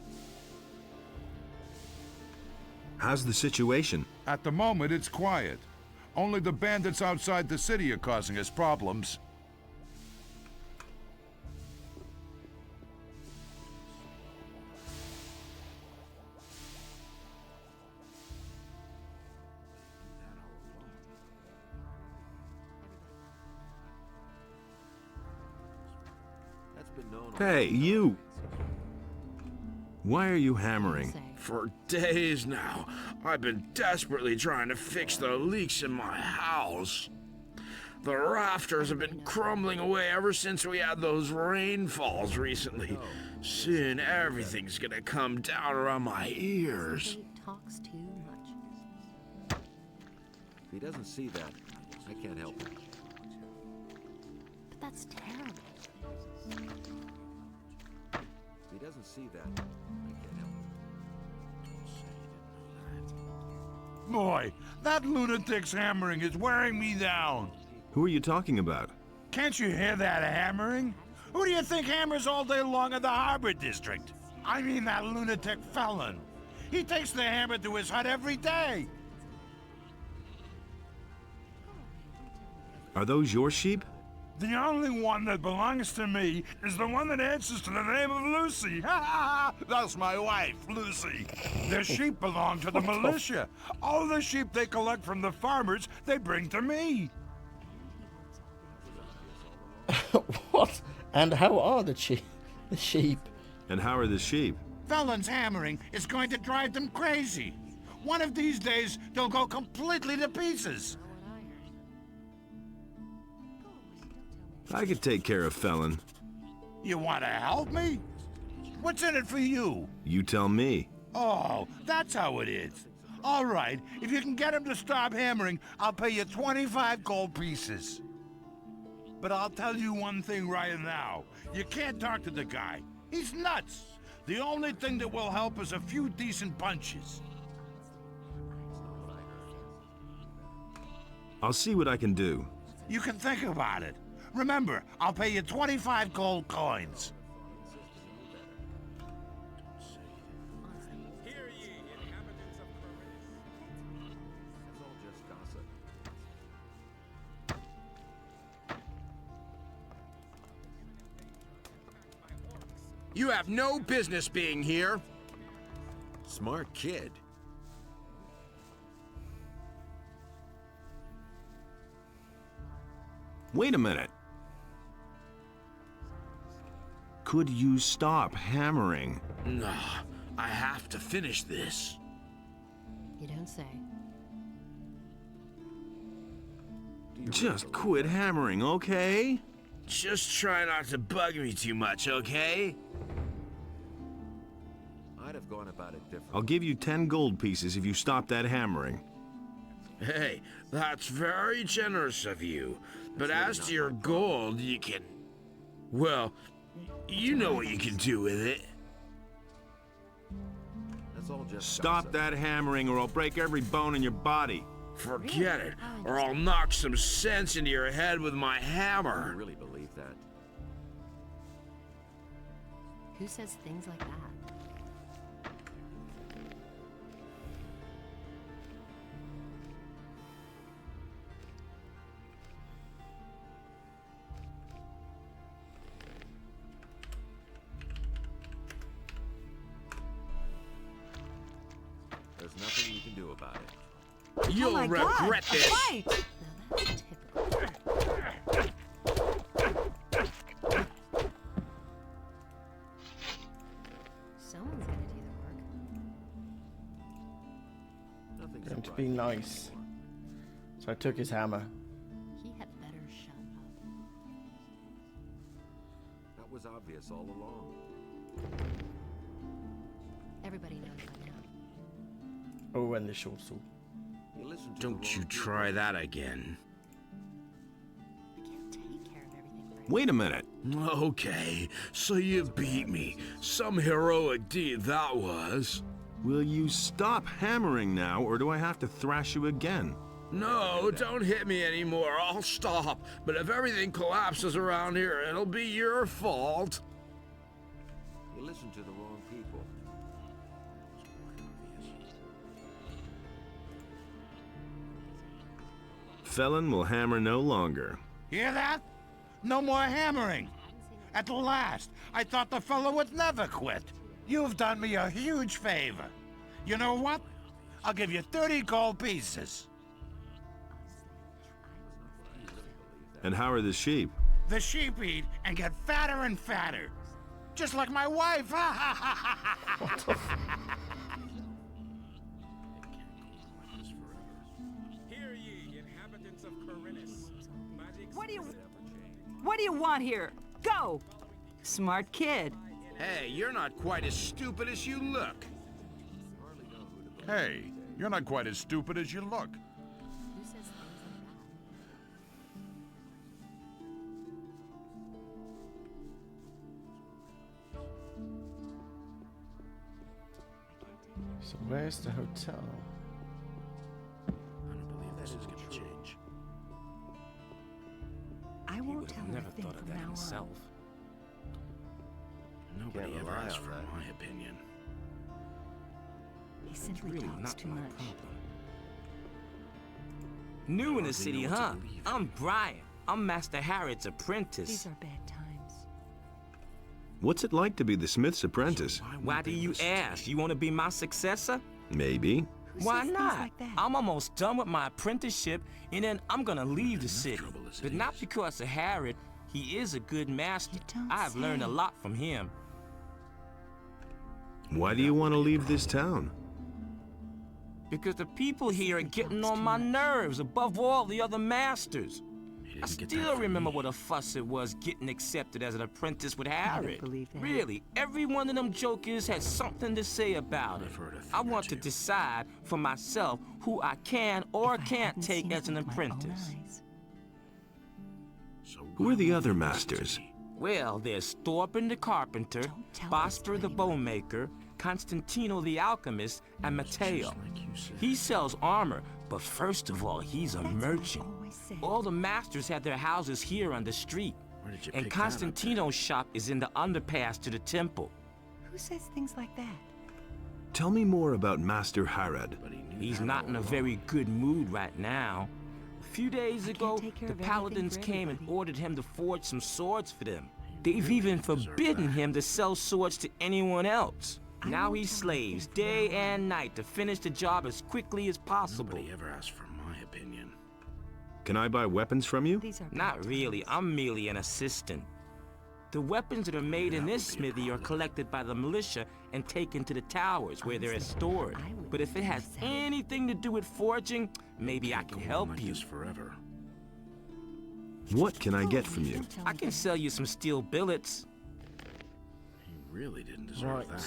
How's the situation? At the moment, it's quiet. Only the bandits outside the city are causing us problems. Hey, you! Why are you hammering? For days now, I've been desperately trying to fix the leaks in my house. The rafters have been crumbling away ever since we had those rainfalls recently. Soon everything's gonna come down around my ears. Talks too much. If he doesn't see that, I can't help him. But that's terrible. If he doesn't see that, I can't help him. Boy, that lunatic's hammering is wearing me down. Who are you talking about? Can't you hear that hammering? Who do you think hammers all day long in the Harbor District? I mean that lunatic felon. He takes the hammer to his hut every day. Are those your sheep? The only one that belongs to me is the one that answers to the name of Lucy. That's my wife, Lucy. The sheep belong to the militia. All the sheep they collect from the farmers, they bring to me. What? And how are the sheep? And how are the sheep? Felon's hammering is going to drive them crazy. One of these days, they'll go completely to pieces. I could take care of Felon. You want to help me? What's in it for you? You tell me. Oh, that's how it is. All right, if you can get him to stop hammering, I'll pay you 25 gold pieces. But I'll tell you one thing right now. You can't talk to the guy. He's nuts. The only thing that will help is a few decent punches. I'll see what I can do. You can think about it. Remember, I'll pay you 25 gold coins. You have no business being here. Smart kid. Wait a minute. Could you stop hammering? No, I have to finish this. You don't say. Just quit hammering, okay? Just try not to bug me too much, okay? I'd have gone about it differently. I'll give you 10 gold pieces if you stop that hammering. Hey, that's very generous of you. But as to your gold, you can... Well, you know what you can do with it. That's all just Stop that hammering or I'll break every bone in your body. Forget it, or I'll knock some sense into your head with my hammer. I really believe that. Who says things like that? There's nothing you can do about it. You'll regret this. Right. Now that's typical. Someone's gonna do the work. Going to be nice. So I took his hammer. He had better shut up. That was obvious all along. Everybody knows by now. Oh, and the short sword. Don't you try that again. I can't take care of everything right. Wait a minute. Okay, so you beat me. Some heroic deed that was. Will you stop hammering now, or do I have to thrash you again? No, don't hit me anymore. I'll stop. But if everything collapses around here, it'll be your fault. You listen to the wrong people. Felon will hammer no longer. Hear that? No more hammering. At last, I thought the fellow would never quit. You've done me a huge favor. You know what? I'll give you 30 gold pieces. And how are the sheep? The sheep eat and get fatter and fatter. Just like my wife. Hear ye, inhabitants of Khorinis. What do you want here? Go! Smart kid. Hey, you're not quite as stupid as you look. Hey, you're not quite as stupid as you look. Who says things like that? So where's the hotel? I don't believe this is gonna change. I won't tell him a thing from now on. Nobody ever asked for my opinion. He simply talks too much. New in the city, huh? I'm Brian. I'm Master Harrod's apprentice. These are bad times. What's it like to be the smith's apprentice? Why do you ask? You want to be my successor? Maybe. Why not? I'm almost done with my apprenticeship, and then I'm gonna leave the city. But not because of Harrod. He is a good master. I've learned a lot from him. Why do you want to leave this town? Because the people here are getting on my nerves above all the other masters. I still remember what a fuss it was getting accepted as an apprentice with Harrod. Really, every one of them jokers has something to say about it. I want to decide for myself who I can or can't take as an apprentice. Who are the other masters? Well, there's Thorben the carpenter, Bosper the bowmaker, Constantino the alchemist, and Matteo. He sells armor, but first of all, he's a merchant. All the masters have their houses here on the street. And Constantino's shop is in the underpass to the temple. Who says things like that? Tell me more about Master Harrod. He's not in a very good mood right now. A few days ago, the paladins came and ordered him to forge some swords for them. They've even forbidden him to sell swords to anyone else. Now he slaves day and night to finish the job as quickly as possible. Nobody ever asked for my opinion. Can I buy weapons from you? Not really. I'm merely an assistant. The weapons that are made in this smithy are collected by the militia and taken to the towers where they're stored. But if it has anything to do with forging, maybe I can help you. Forever. What can I get from you? I can sell you some steel billets. He really didn't deserve that.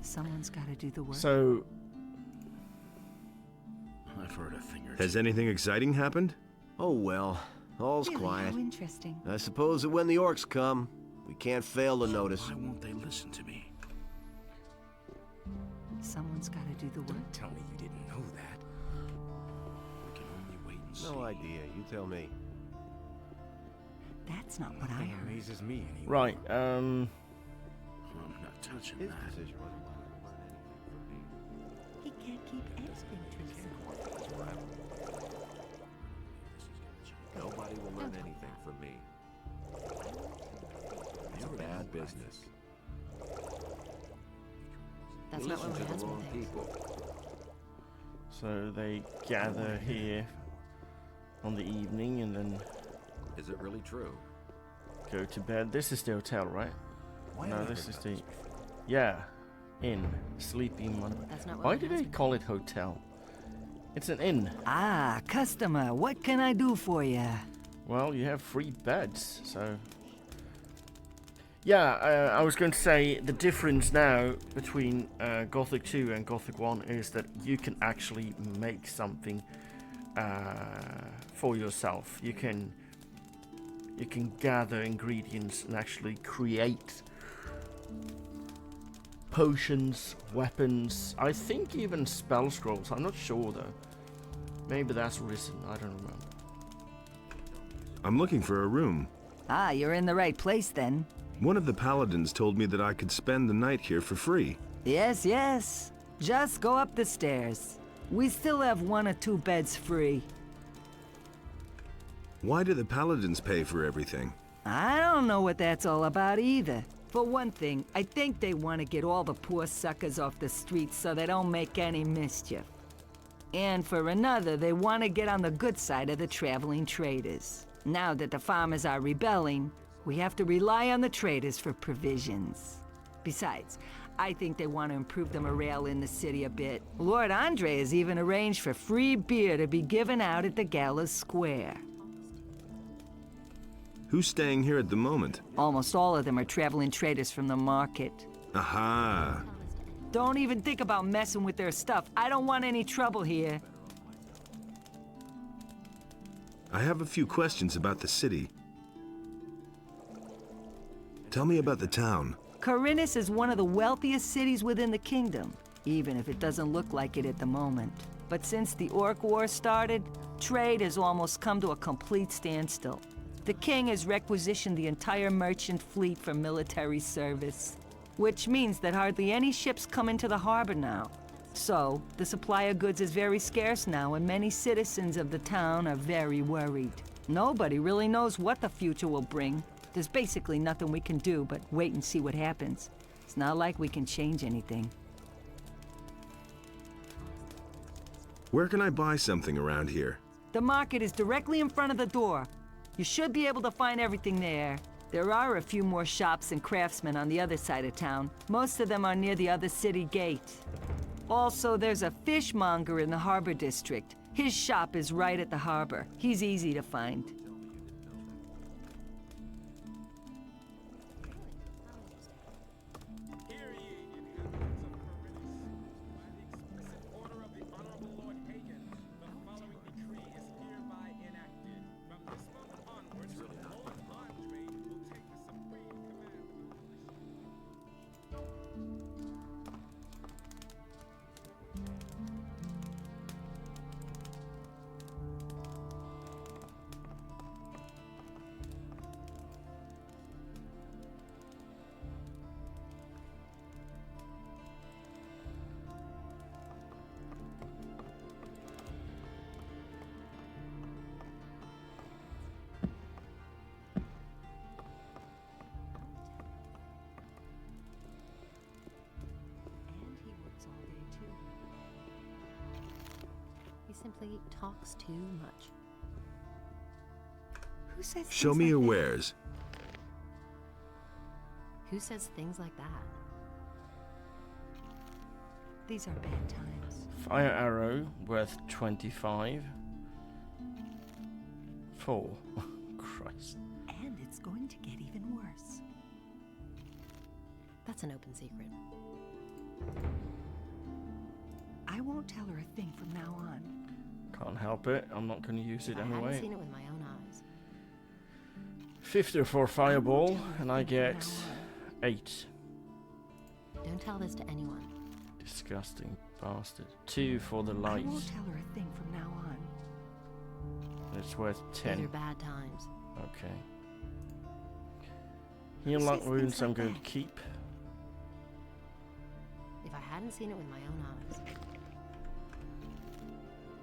Someone's got to do the work. So, I've heard a thing or two. Has anything exciting happened? Oh well, all's Really, quiet. how interesting. I suppose that when the orcs come, we can't fail to notice. Why won't they listen to me? Someone's got to do the work. Don't tell me you didn't know that. We can only wait and see. No idea, you tell me. That's not what I heard. Amazes me anyway. right, I'm not touching His that. decision wasn't going to learn anything from me. He can't keep anything truthful. Nobody will learn anything from me. It's a bad business. That's You not listen what to my the husband wrong thinks. people. so they gather here on the evening and then Is it really true? go to bed. This is the hotel, right? No, this is the... Yeah, inn. Sleeping one. That's not what Why my do they husband call it hotel? It's an inn. Ah, customer, what can I do for you? Well, you have 3 beds, so... Yeah, I was going to say the difference now between Gothic 2 and Gothic 1 is that you can actually make something for yourself. You can gather ingredients and actually create potions, weapons, I think even spell scrolls. I'm not sure though. Maybe that's risen, I don't remember. I'm looking for a room. Ah, you're in the right place then. One of the paladins told me that I could spend the night here for free. Yes, yes. Just go up the stairs. We still have 1 or 2 beds free. Why do the paladins pay for everything? I don't know what that's all about either. For one thing, I think they want to get all the poor suckers off the streets so they don't make any mischief. And for another, they want to get on the good side of the traveling traders. Now that the farmers are rebelling, we have to rely on the traders for provisions. Besides, I think they want to improve the morale in the city a bit. Lord Andre has even arranged for free beer to be given out at the Gala Square. Who's staying here at the moment? Almost all of them are traveling traders from the market. Aha! Don't even think about messing with their stuff. I don't want any trouble here. I have a few questions about the city. Tell me about the town. Khorinis is one of the wealthiest cities within the kingdom, even if it doesn't look like it at the moment. But since the Orc War started, trade has almost come to a complete standstill. The king has requisitioned the entire merchant fleet for military service, which means that hardly any ships come into the harbor now. So, the supply of goods is very scarce now, and many citizens of the town are very worried. Nobody really knows what the future will bring. There's basically nothing we can do but wait and see what happens. It's not like we can change anything. Where can I buy something around here? The market is directly in front of the door. You should be able to find everything there. There are a few more shops and craftsmen on the other side of town. Most of them are near the other city gate. Also, there's a fishmonger in the harbor district. His shop is right at the harbor. He's easy to find. He simply talks too much. Who says Show me your wares. Who says things like that? These are bad times. Fire arrow worth 25. 4. Christ. And it's going to get even worse. That's an open secret. I won't tell her a thing from now on. Can't help it. I'm not going to use it I haven't anyway. seen it with my own eyes. 50 for fireball, and I get 8. Don't tell this to anyone. Disgusting bastard. 2 for the light. I won't tell her a thing from now on. It's worth 10. These are bad times. Okay. Heal luck wounds I'm going to keep. If I hadn't seen it with my own eyes.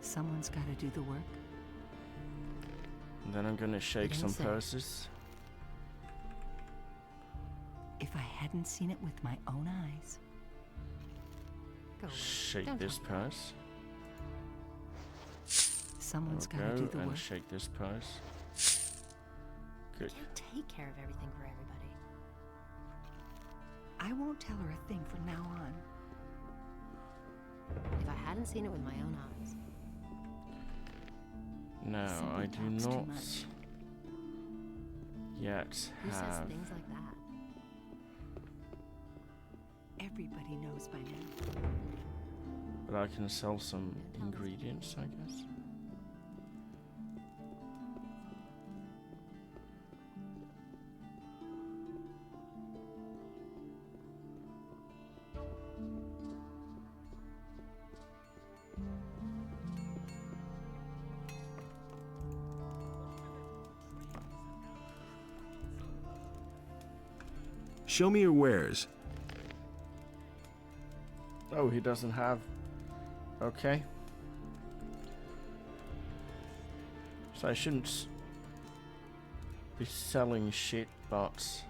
Someone's got to do the work. And then I'm going to shake some purses. If I hadn't seen it with my own eyes. Go away. Shake this purse. Someone's got to do the and work. shake this purse. Good. You can't take care of everything for everybody. I won't tell her a thing from now on. If I hadn't seen it with my own eyes. No, I do not yet Who says have. things like that? Everybody knows by now. But I can sell some ingredients, I guess. Show me your wares. Oh, he doesn't have. Okay. So I shouldn't be selling shit, but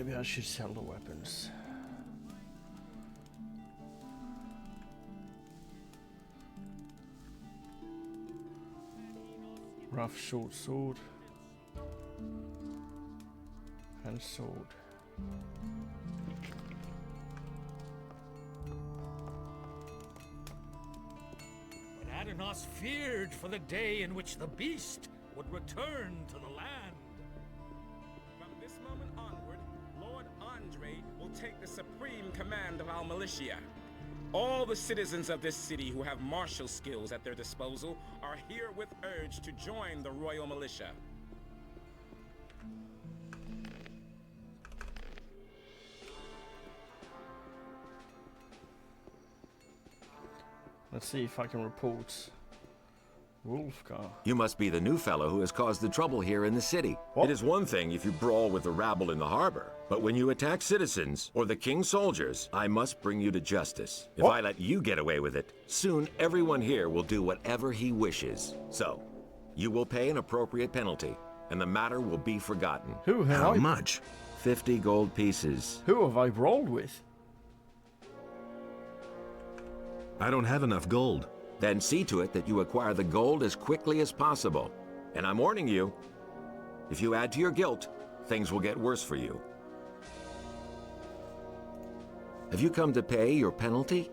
maybe I should sell the weapons. Rough short sword and sword. But Adanos feared for the day in which the beast would return to the land. From take the supreme command of our militia. All the citizens of this city who have martial skills at their disposal are herewith urged to join the Royal Militia. Let's see if I can report Wolfgar. You must be the new fellow who has caused the trouble here in the city. What? It is one thing if you brawl with the rabble in the harbor, but when you attack citizens or the king's soldiers, I must bring you to justice. If I let you get away with it, soon everyone here will do whatever he wishes. So, you will pay an appropriate penalty, and the matter will be forgotten. How much? 50 gold pieces. Who have I brawled with? I don't have enough gold. Then see to it that you acquire the gold as quickly as possible. And I'm warning you, if you add to your guilt, things will get worse for you. Have you come to pay your penalty?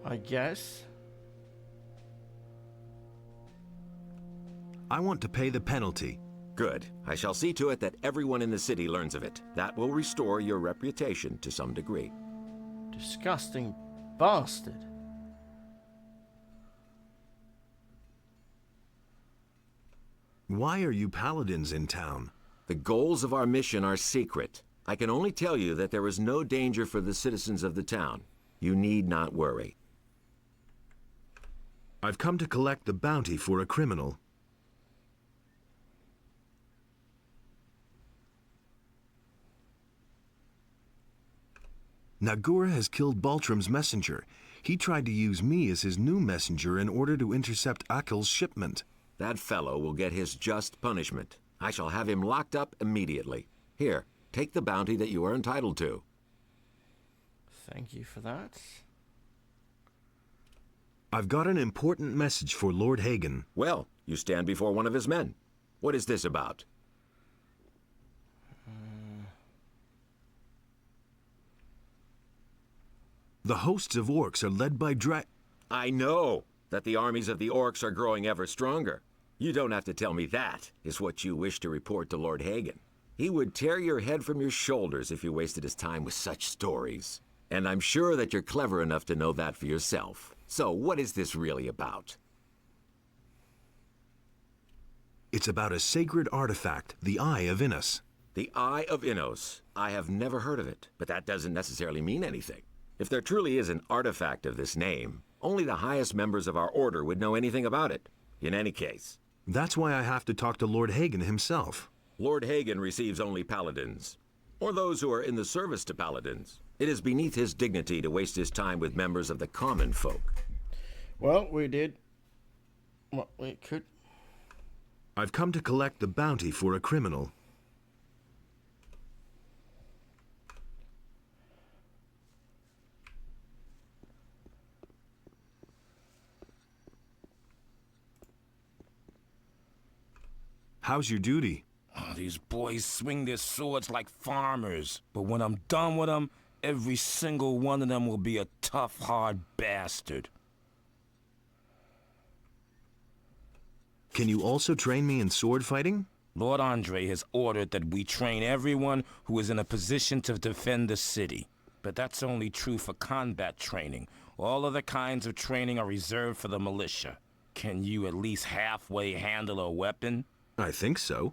I guess. I want to pay the penalty. Good. I shall see to it that everyone in the city learns of it. That will restore your reputation to some degree. Disgusting bastard. Why are you paladins in town? The goals of our mission are secret. I can only tell you that there is no danger for the citizens of the town. You need not worry. I've come to collect the bounty for a criminal. Nagura has killed Baltram's messenger. He tried to use me as his new messenger in order to intercept Akil's shipment. That fellow will get his just punishment. I shall have him locked up immediately. Here, take the bounty that you are entitled to. Thank you for that. I've got an important message for Lord Hagen. Well, you stand before one of his men. What is this about? The hosts of orcs are led by I know that the armies of the orcs are growing ever stronger. You don't have to tell me that, is what you wish to report to Lord Hagen. He would tear your head from your shoulders if you wasted his time with such stories. And I'm sure that you're clever enough to know that for yourself. So, what is this really about? It's about a sacred artifact, the Eye of Innos. The Eye of Innos. I have never heard of it, but that doesn't necessarily mean anything. If there truly is an artifact of this name, only the highest members of our order would know anything about it. In any case. That's why I have to talk to Lord Hagen himself. Lord Hagen receives only paladins, or those who are in the service to paladins. It is beneath his dignity to waste his time with members of the common folk. Well, we did what we could. I've come to collect the bounty for a criminal. How's your duty? Oh, these boys swing their swords like farmers. But when I'm done with them, every single one of them will be a tough, hard bastard. Can you also train me in sword fighting? Lord Andre has ordered that we train everyone who is in a position to defend the city. But that's only true for combat training. All other kinds of training are reserved for the militia. Can you at least halfway handle a weapon? I think so.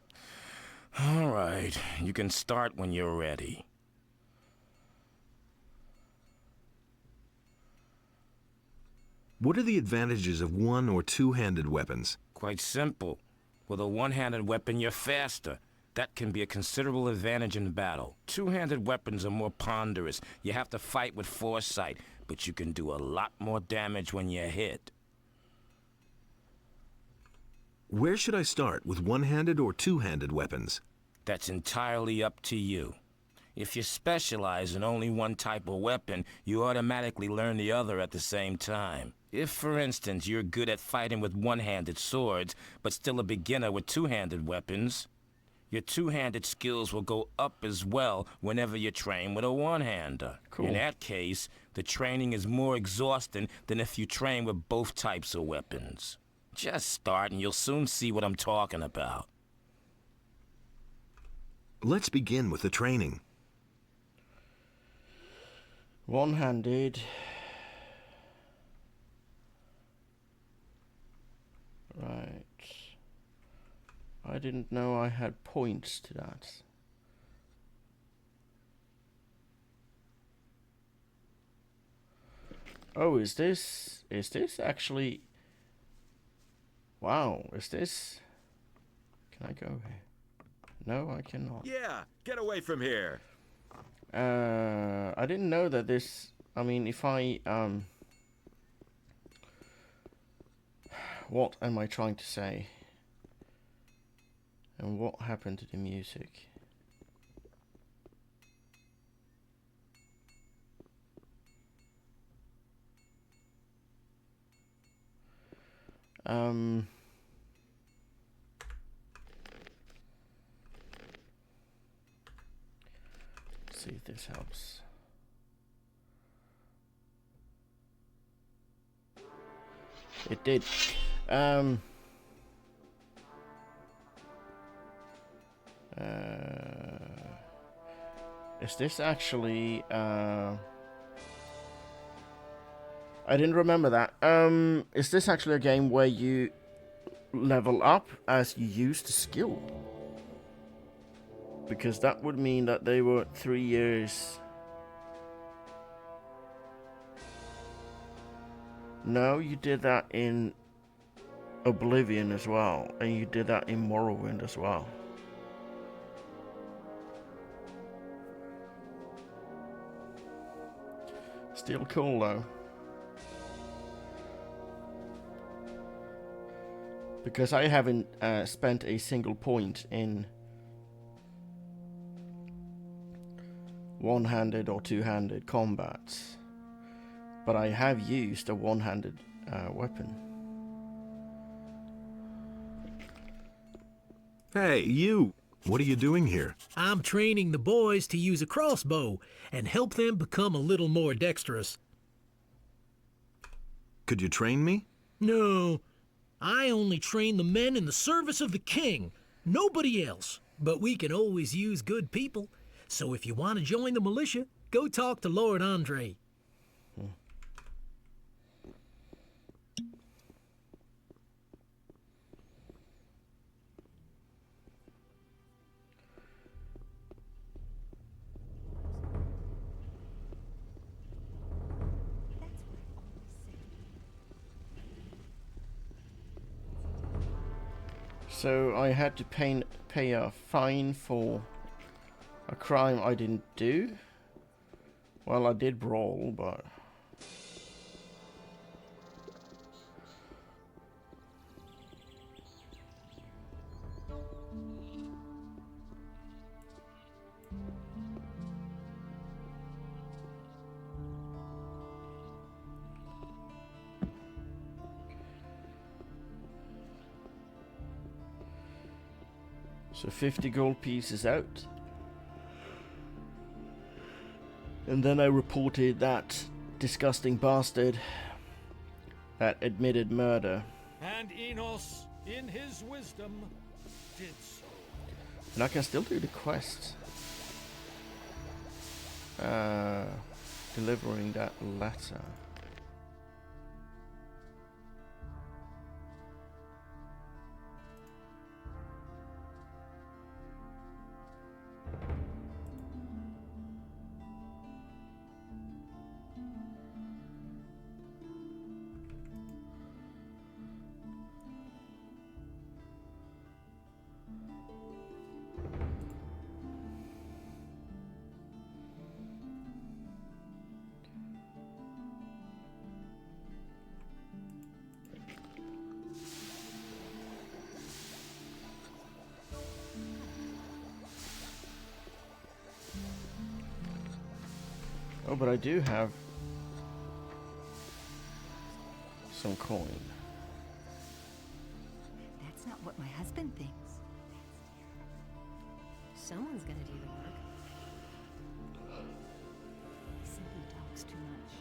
All right, you can start when you're ready. What are the advantages of one- or two-handed weapons? Quite simple. With a one-handed weapon, you're faster. That can be a considerable advantage in battle. Two-handed weapons are more ponderous. You have to fight with foresight, but you can do a lot more damage when you're hit. Where should I start, with one-handed or two-handed weapons? That's entirely up to you. If you specialize in only one type of weapon, you automatically learn the other at the same time. If, for instance, you're good at fighting with one-handed swords, but still a beginner with two-handed weapons, your two-handed skills will go up as well whenever you train with a one-hander. Cool. In that case, the training is more exhausting than if you train with both types of weapons. Just start and you'll soon see what I'm talking about. Let's begin with the training. One-handed. Right. I didn't know I had points to that. Oh, is this actually... Wow, is this... Can I go here? No, I cannot. Yeah, get away from here. I didn't know that this... I mean, if I... What am I trying to say? And what happened to the music? Let's see if this helps. It did. Is this actually I didn't remember that. Is this actually a game where you level up as you use the skill? Because that would mean that they were 3 years. No, you did that in Oblivion as well, and you did that in Morrowind as well. Still cool though. Because I haven't spent a single point in one-handed or two-handed combats. But I have used a one-handed weapon. Hey, you! What are you doing here? I'm training the boys to use a crossbow and help them become a little more dexterous. Could you train me? No, I only train the men in the service of the king, nobody else. But we can always use good people, so if you want to join the militia, go talk to Lord Andre. So I had to pay a fine for a crime I didn't do. Well, I did brawl, but... So 50 gold pieces out. And then I reported that disgusting bastard that admitted murder. And Enos, in his wisdom, did so. And I can still do the quest. Delivering that letter. Oh, but I do have some coin. That's not what my husband thinks. Someone's gonna do the work. He simply talks too much.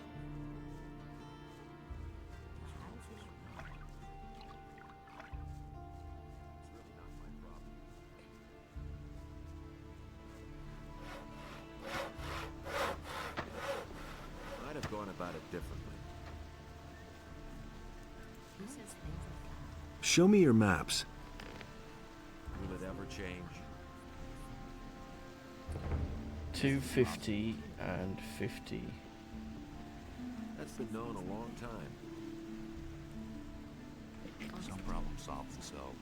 about it differently. Who says things like that? Show me your maps. Will it ever change? 250 and 50. That's been known a long time. Some problems solve themselves.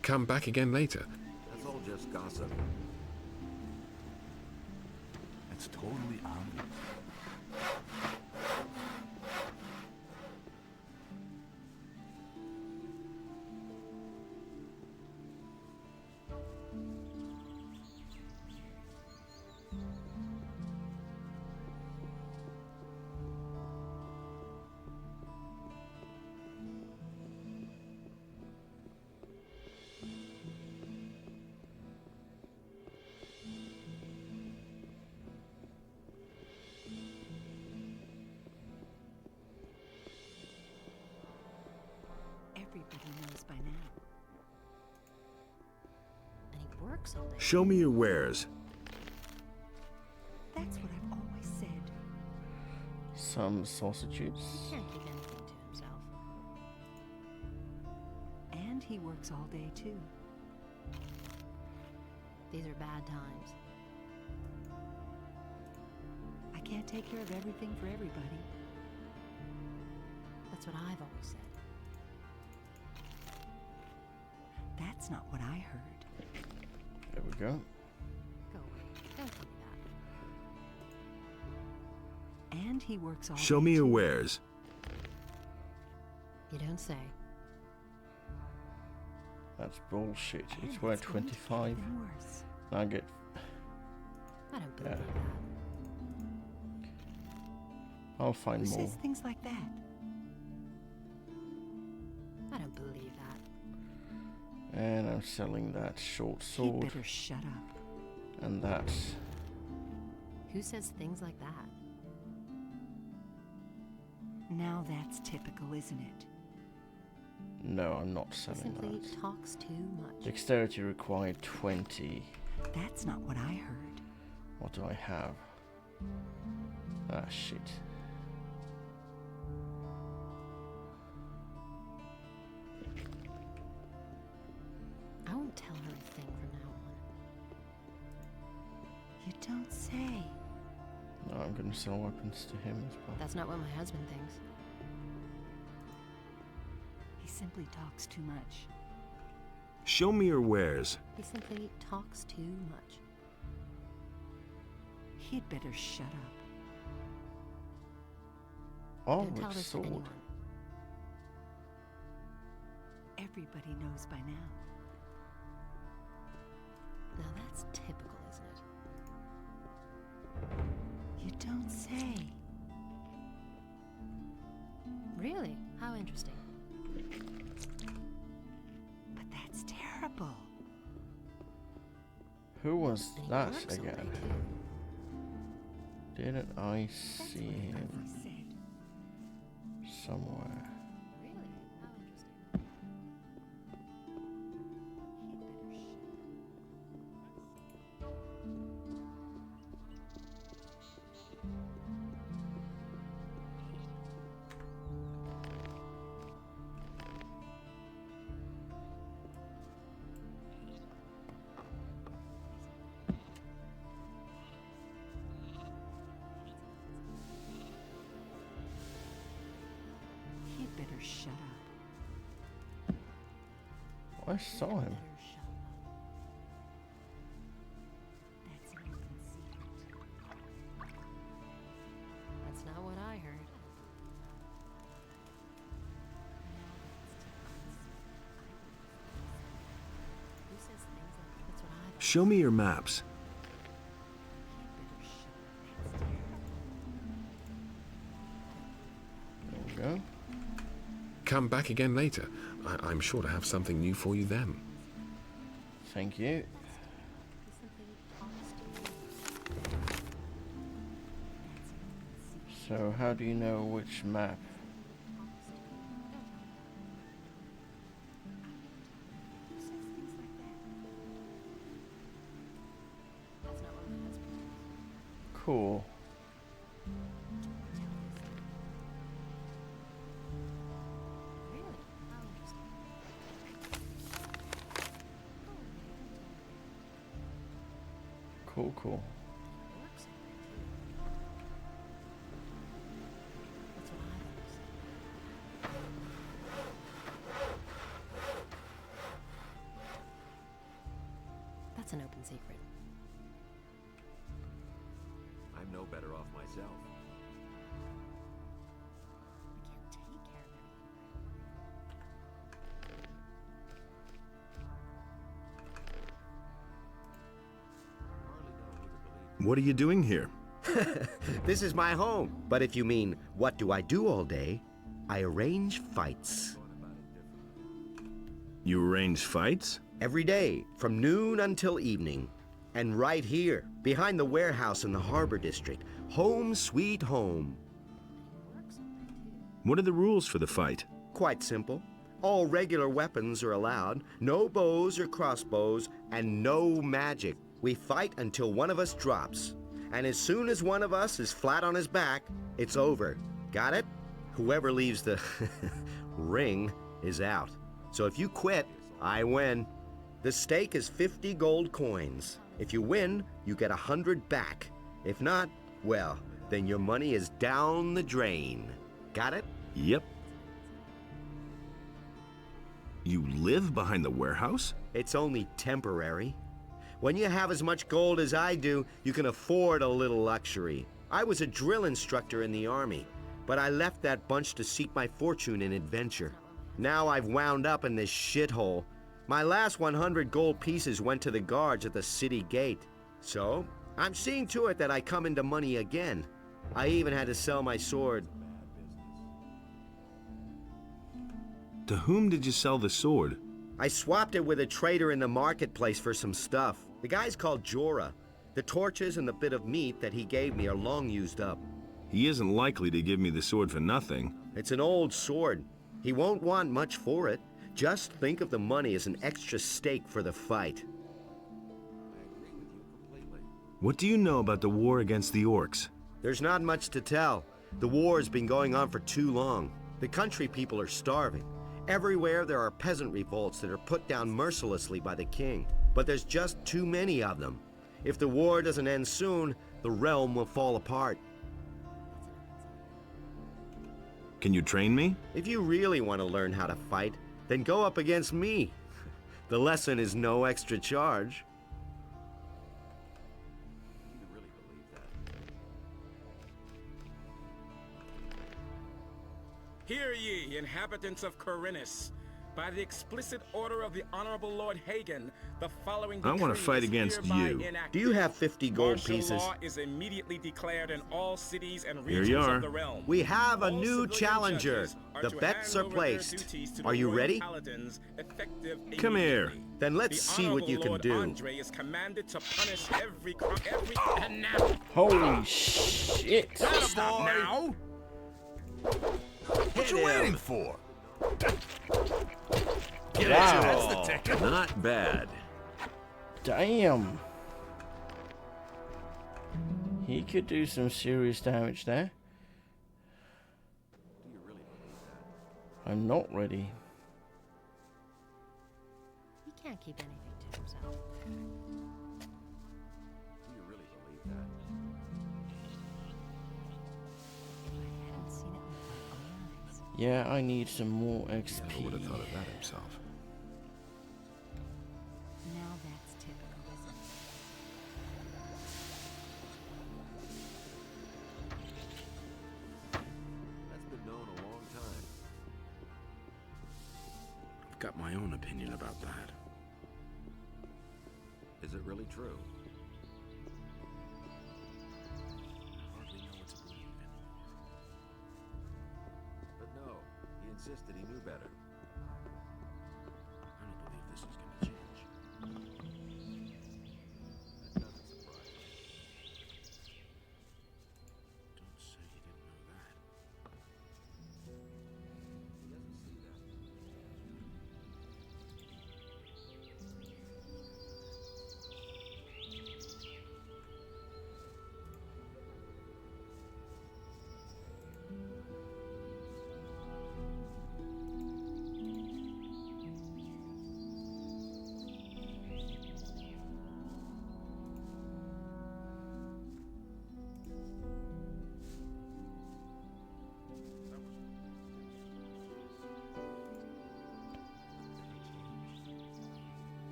Come back again later. That's all just gossip. It's totally obvious. Everybody knows by now. And he works all day. Show me your wares. That's what I've always said. Some sausages. He can't keep anything to himself. And he works all day too. These are bad times. I can't take care of everything for everybody. That's what I've always said. That's not what I heard. There we go. Go away. Don't tell me that. And he works all Show day me your too. wares. You don't say. That's bullshit. And It's worth it's going to get 25. even worse. I get. I don't believe Yeah. that. I'll find Who more. says things like that? I don't believe that. And I'm selling that short He'd sword. better shut up. And that's. Who says things like that? Now that's typical, isn't it? No, I'm not He selling simply that. talks too much. Dexterity required 20. That's not what I heard. What do I have? Ah, shit. I won't tell her a thing from now on. You don't say. No, I'm going to sell weapons to him as well. That's not what my husband thinks. He simply talks too much. Show me your wares. He simply talks too much. He'd better shut up. Oh, Don't tell it's this to sword. anyone. Everybody knows by now. Now that's typical, isn't it? You don't say. Really? How interesting. But that's terrible. Who was And he that works all day, again? too. Didn't I That's see what him I said. somewhere? Really? How interesting. He'd better shut He'd better shut up. I saw him. Better shut up. That's an open secret. That's not what I heard. Who says things like that's what I've Show me your maps. He'd better shut up. That's terrible. There we go. Come back again later. I'm sure to have something new for you then. Thank you. He simply talks too much. So, how do you know which map? Who says things like that? That's not what my husband thinks. Cool. Don't tell Cool. That's an open secret. I'm no better off myself. What are you doing here? This is my home. But if you mean, what do I do all day? I arrange fights. You arrange fights? Every day, from noon until evening. And right here, behind the warehouse in the Harbor District. Home sweet home. What are the rules for the fight? Quite simple. All regular weapons are allowed, no bows or crossbows, and no magic. We fight until one of us drops. And as soon as one of us is flat on his back, it's over. Got it? Whoever leaves the ring is out. So if you quit, I win. The stake is 50 gold coins. If you win, you get 100 back. If not, well, then your money is down the drain. Got it? Yep. You live behind the warehouse? It's only temporary. When you have as much gold as I do, you can afford a little luxury. I was a drill instructor in the army, but I left that bunch to seek my fortune in adventure. Now I've wound up in this shithole. My last 100 gold pieces went to the guards at the city gate. So, I'm seeing to it that I come into money again. I even had to sell my sword. To whom did you sell the sword? I swapped it with a trader in the marketplace for some stuff. The guy's called Jorah. The torches and the bit of meat that he gave me are long used up. He isn't likely to give me the sword for nothing. It's an old sword. He won't want much for it. Just think of the money as an extra stake for the fight. What do you know about the war against the orcs? There's not much to tell. The war's been going on for too long. The country people are starving. Everywhere there are peasant revolts that are put down mercilessly by the king. But there's just too many of them. If the war doesn't end soon, the realm will fall apart. Can you train me? If you really want to learn how to fight, then go up against me. The lesson is no extra charge. Hear ye, inhabitants of Khorinis. By the explicit order of the Honorable Lord Hagen, the following I want to fight against you. Do you have 50 gold Martial pieces? law is immediately declared in all cities and Here regions you are. of the realm. We have a All new civilian challenger. judges are The to bets hand are over their placed. duties to the Are you royal ready? paladins, effective Come here. immediately. Then let's The see what you Honorable can Lord do. Andre is commanded to punish every and now. Holy shit! Stop now! What you waiting for? Get Wow. it, That's the ticket. Not bad. Damn. He could do some serious damage there. I'm not ready. He can't keep anything to himself. Do you really believe that? I hadn't seen it with my own eyes. Yeah, I need some more XP. Who would have thought of that himself? Now that's typical, isn't it? That's been known a long time. I've got my own opinion about that. Is it really true? I hardly know what to believe anymore. But no, he insisted he knew better. I don't believe this is going to change. That doesn't surprise me. Don't say you didn't know that. He doesn't see that.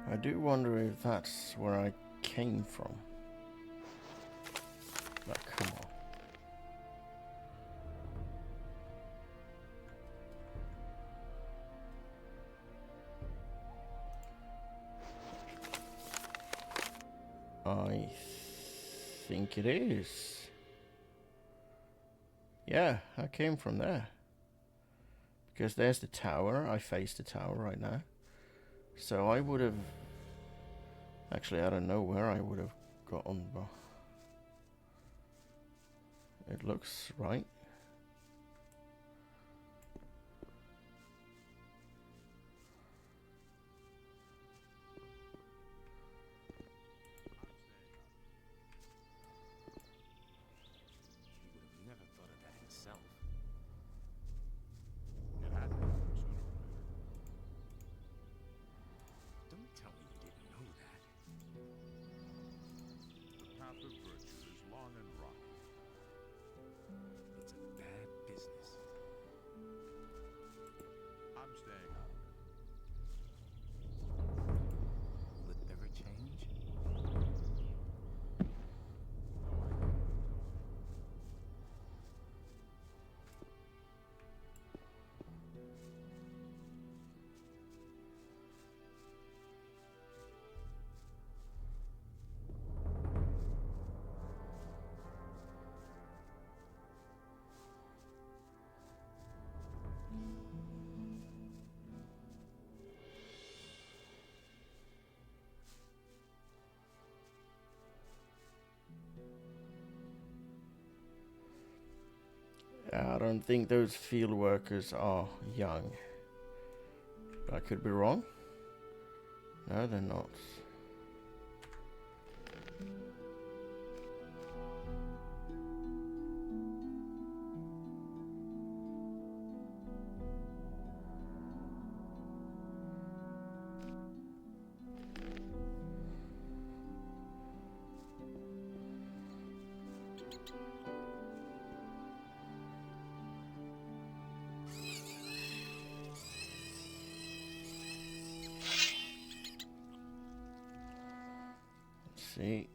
I do wonder if that's where I came from. Oh, come on. I think it is. Yeah, I came from there. Because there's the tower. I face the tower right now. So I would have... Actually, I don't know where I would have gotten, but... It looks right. I don't think those field workers are young. I could be wrong. No, they're not. See.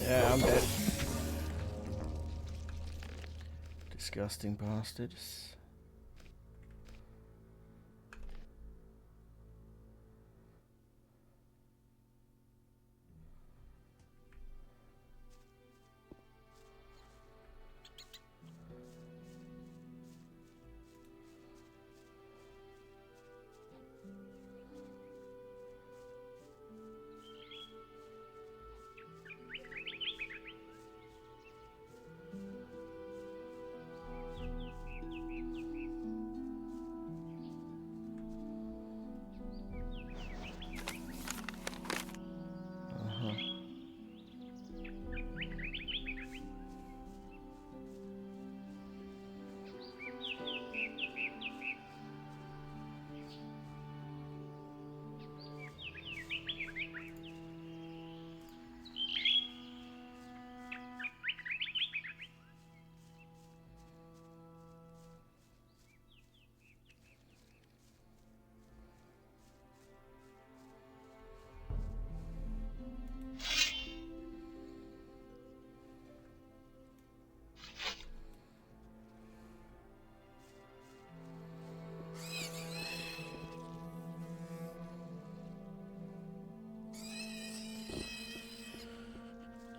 Yeah, I'm dead. Disgusting bastards.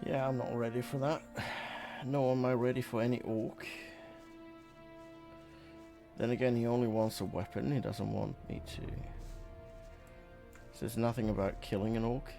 Yeah, I'm not ready for that. Nor am I ready for any orc. Then again, he only wants a weapon, he doesn't want me to. So there's nothing about killing an orc.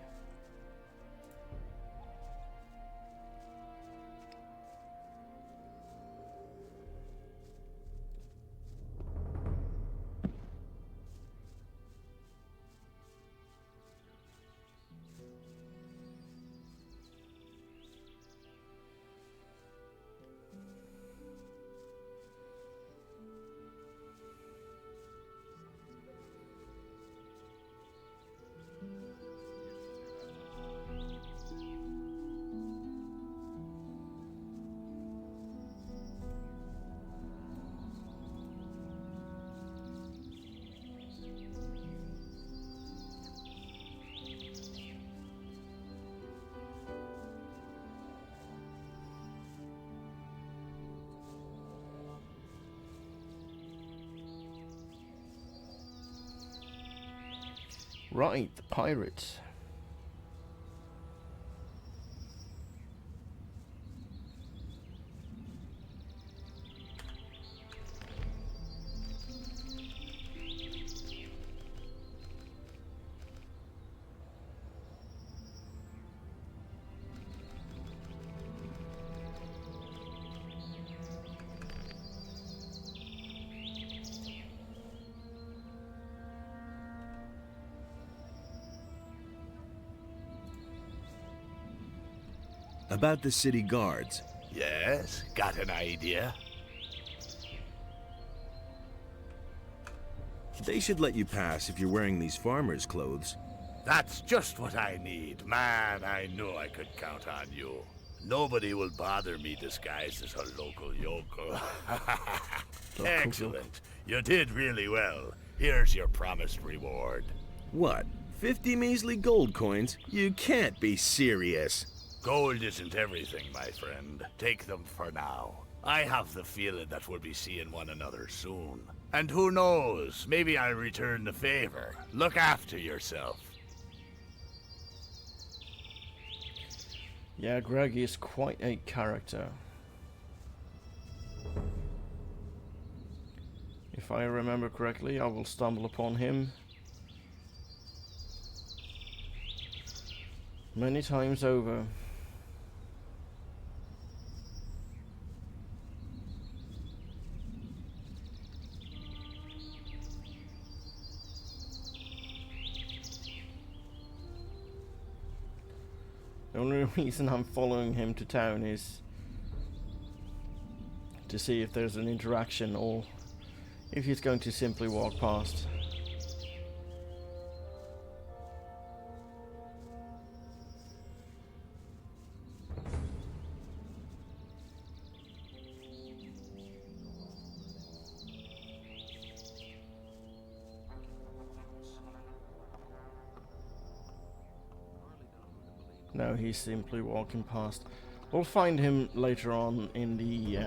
Right, the pirates. About the city guards. Yes, got an idea? They should let you pass if you're wearing these farmer's clothes. That's just what I need. Man, I knew I could count on you. Nobody will bother me disguised as a local yokel. Excellent. You did really well. Here's your promised reward. What? 50 measly gold coins? You can't be serious. Gold isn't everything, my friend. Take them for now. I have the feeling that we'll be seeing one another soon. And who knows, maybe I'll return the favor. Look after yourself. Yeah, Greg is quite a character. If I remember correctly, I will stumble upon him many times over. The only reason I'm following him to town is to see if there's an interaction or if he's going to simply walk past. No, he's simply walking past. We'll find him later on in the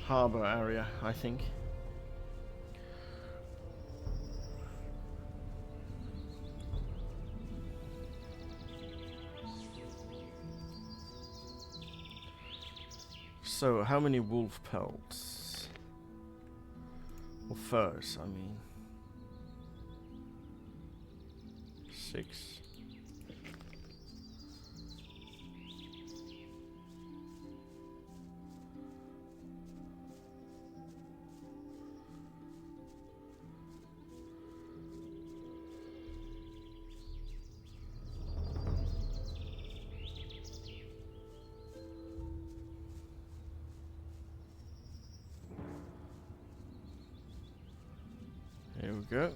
harbor area, I think. So, how many wolf pelts? Or furs, I mean. 6. Here we go.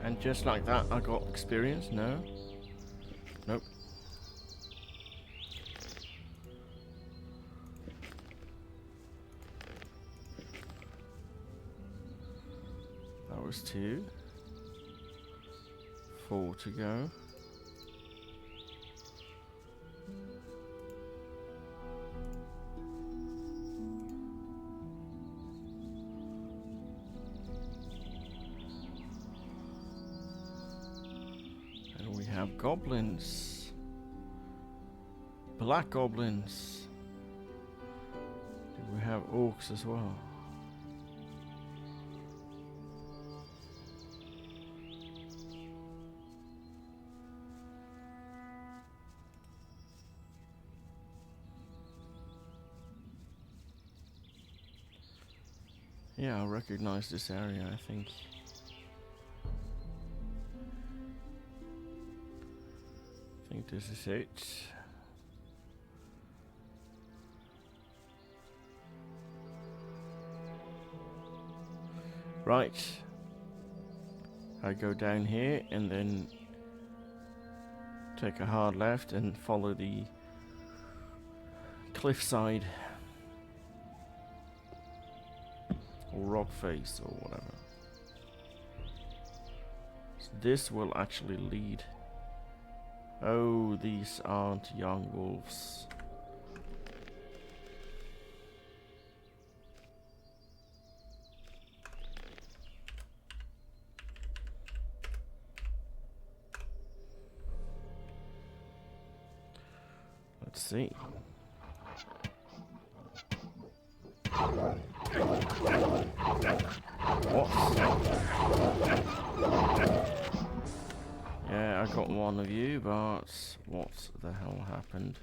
And just like that, I got experience. No? Nope. That was 2. 4 to go. And we have goblins. Black goblins. Do we have orcs as well? Yeah, I recognize this area, I think. I think this is it. Right. I go down here and then take a hard left and follow the cliffside. Or rock face or whatever. So this will actually lead. Oh, these aren't young wolves. Let's see. What? Yeah, I got one of you, but what the hell happened?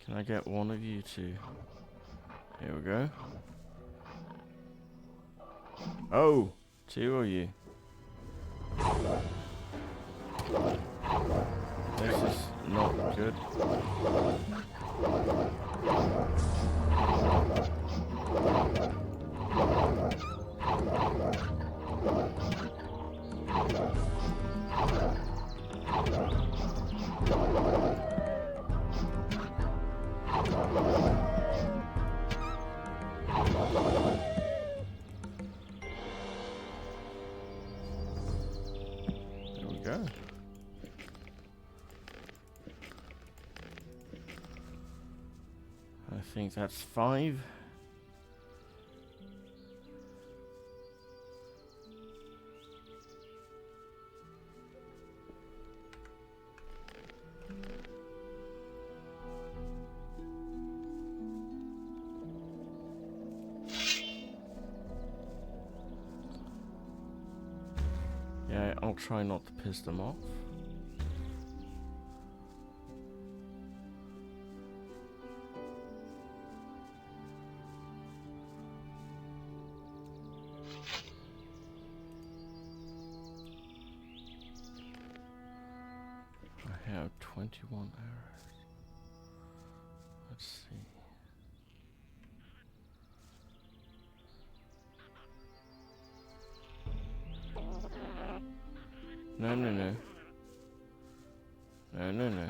Can I get one of you two? Here we go. Oh, two of you. This is not good. There we go. I think that's 5. Yeah, I'll try not to piss them off. I have 21 arrows. Let's see. No, no, no. No, no, no.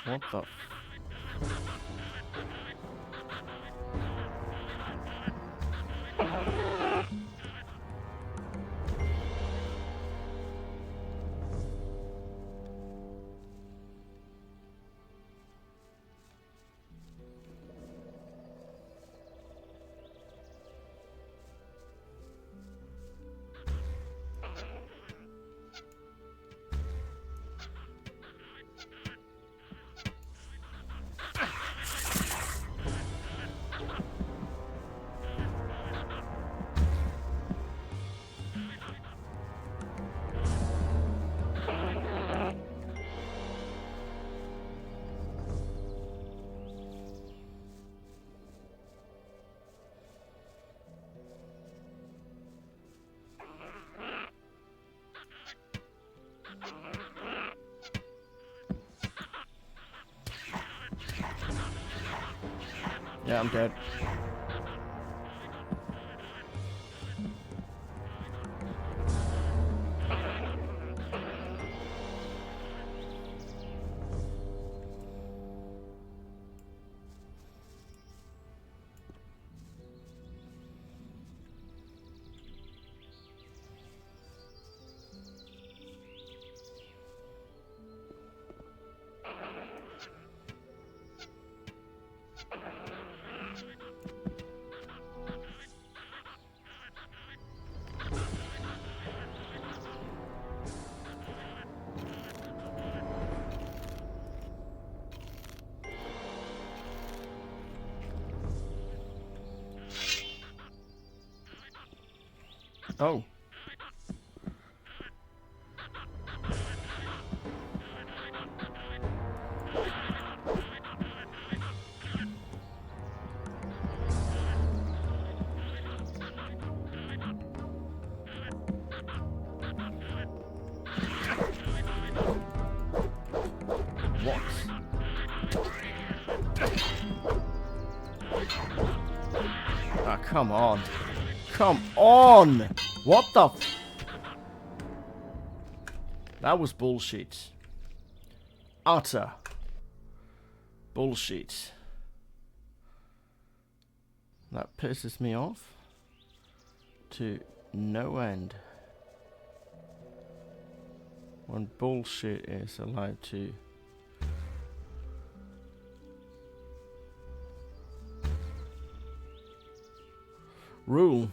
What the f... Yeah, I'm dead. Oh. What? Ah, come on. Come on! What the f— That was bullshit. Utter bullshit. That pisses me off to no end. When bullshit is allowed to rule.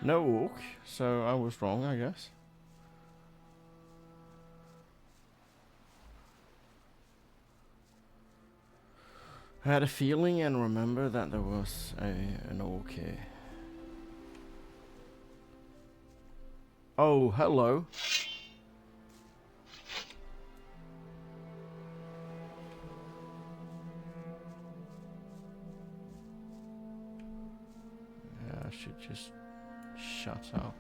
No orc, so I was wrong, I guess. I had a feeling and remember that there was an orc here. Oh, hello. Yeah, I should just shut up.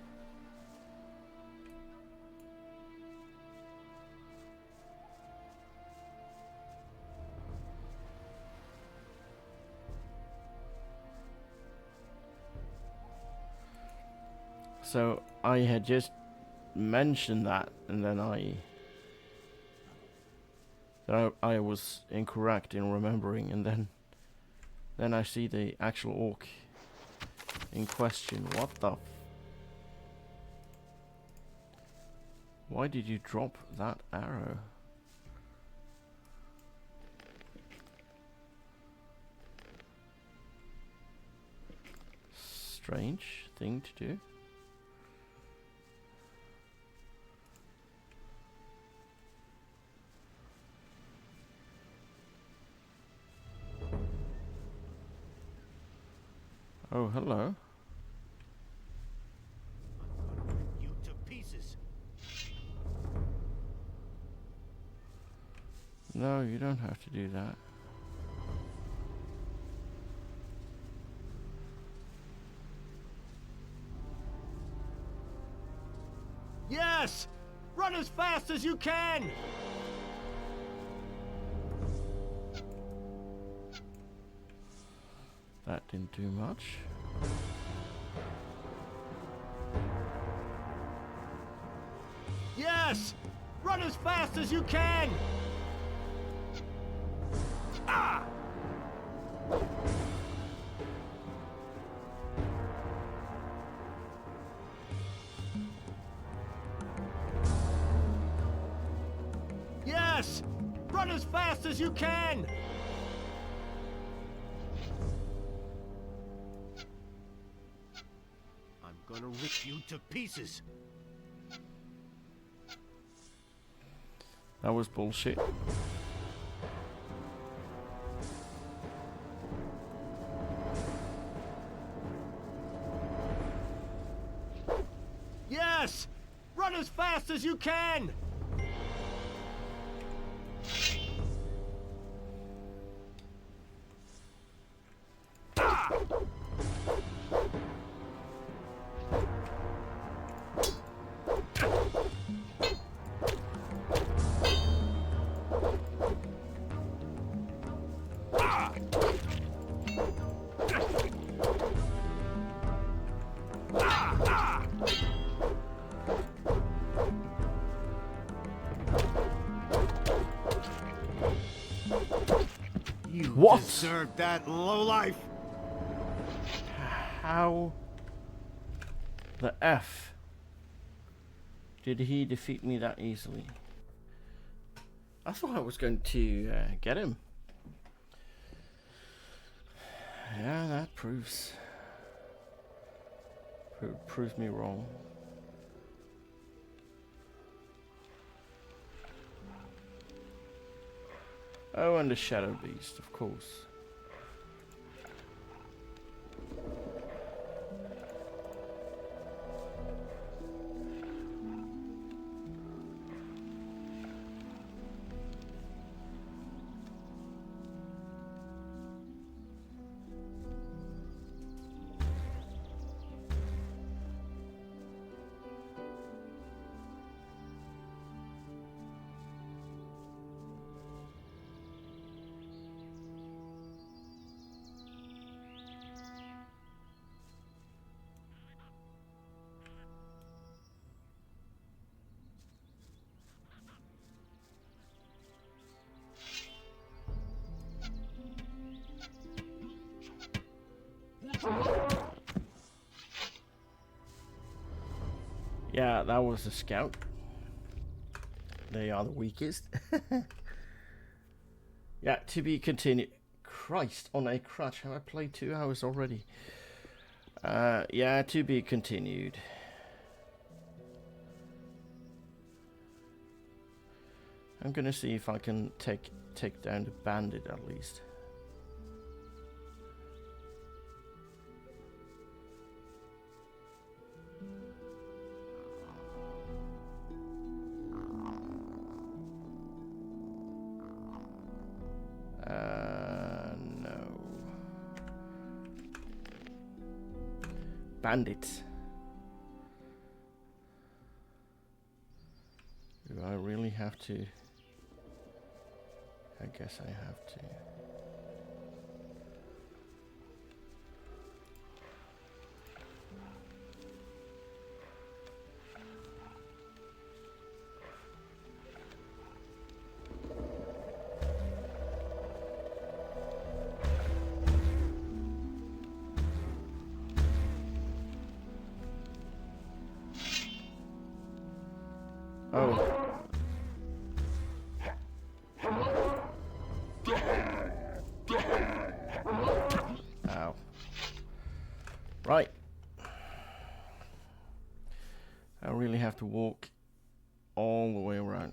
So I had just mentioned that, and then I was incorrect in remembering, and then I see the actual orc in question. What the f— Why did you drop that arrow? Strange thing to do. Oh, hello. You to pieces. No, you don't have to do that. Yes! Run as fast as you can! That didn't do much. Yes! Run as fast as you can! Ah! Yes! Run as fast as you can! I'm gonna rip you to pieces. That was bullshit. Yes! Run as fast as you can! What? Deserve that lowlife. How the F did he defeat me that easily? I thought I was going to get him. Yeah, that proves me wrong. Oh, and the Shadow Beast, of course. Yeah, that was a scout. They are the weakest. Yeah, to be continued. Christ on a crutch. Have I played 2 hours already? Yeah, to be continued. I'm gonna see if I can take down the bandit at least. No. Bandits. Do I really have to? I guess I have to. Oh. Ow. Right. I really have to walk all the way around.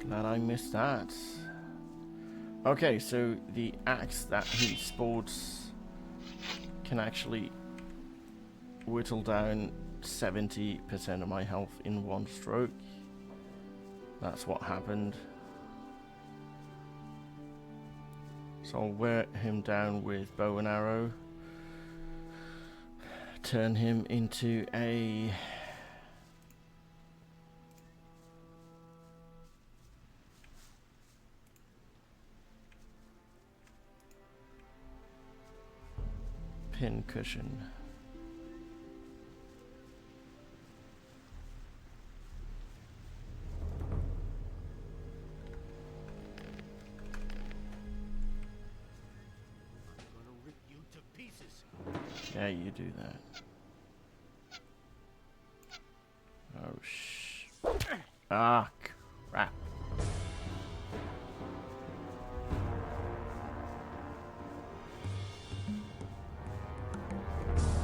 Glad I missed that. Okay, so the axe that he sports can actually whittle down 70% of my health in one stroke. That's what happened. So I'll wear him down with bow and arrow. Turn him into a pin cushion. Yeah, you do that. Oh ah, crap.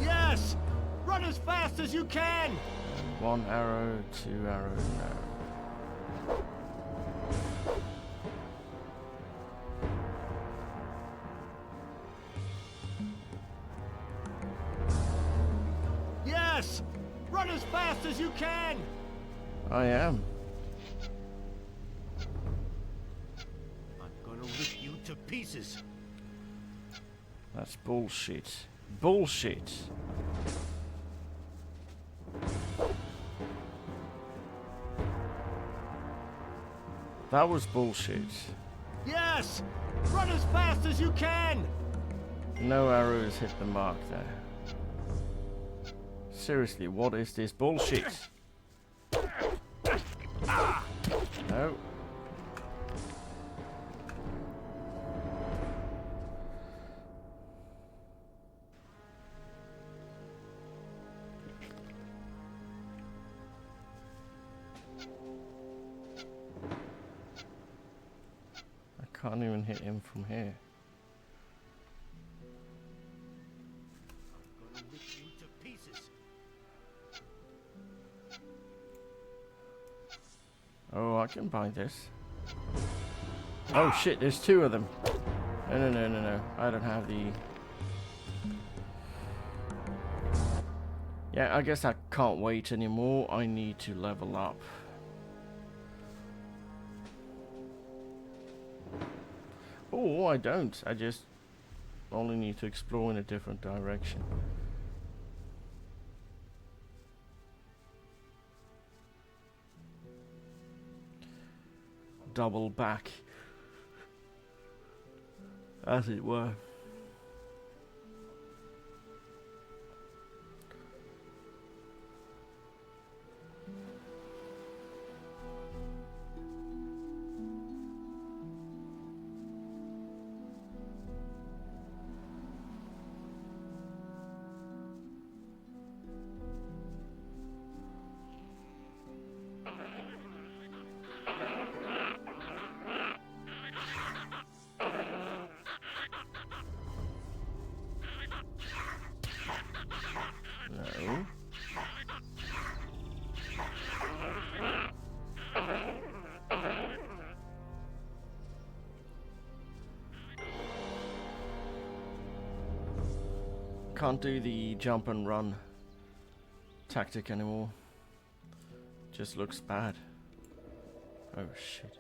Yes! Run as fast as you can! And 1 arrow, 2 arrows, no. fast as you can! I am. I'm gonna rip you to pieces. That's bullshit. Bullshit. That was bullshit. Yes! Run as fast as you can! No arrows hit the mark there. Seriously, what is this bullshit? No. I can't even hit him from here. Oh, I can buy this. Oh shit, there's two of them. No. I don't have the... Yeah, I guess I can't wait anymore. I need to level up. Oh, I don't. I just only need to explore in a different direction. Double back, as it were. No. Can't do the jump and run tactic anymore. Just looks bad. Oh shit.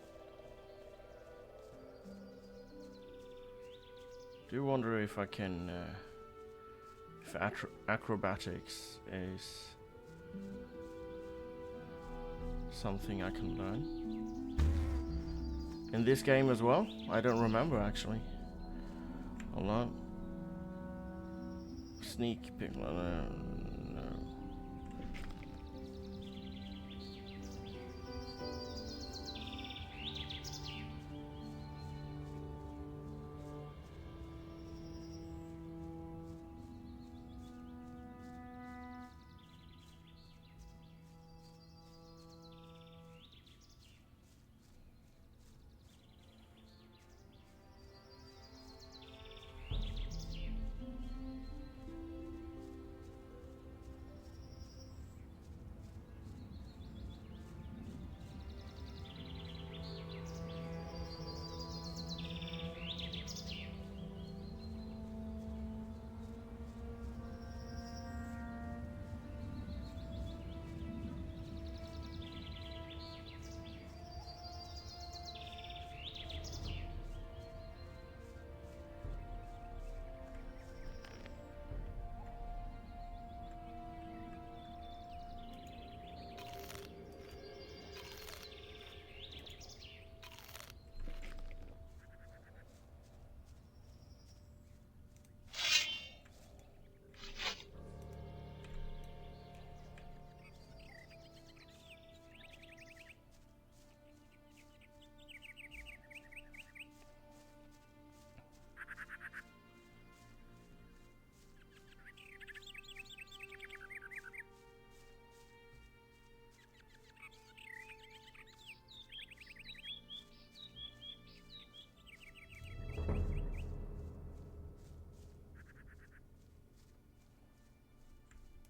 Do wonder if I can if acrobatics is something I can learn in this game as well. I don't remember actually. Hold on. Sneak pick. No.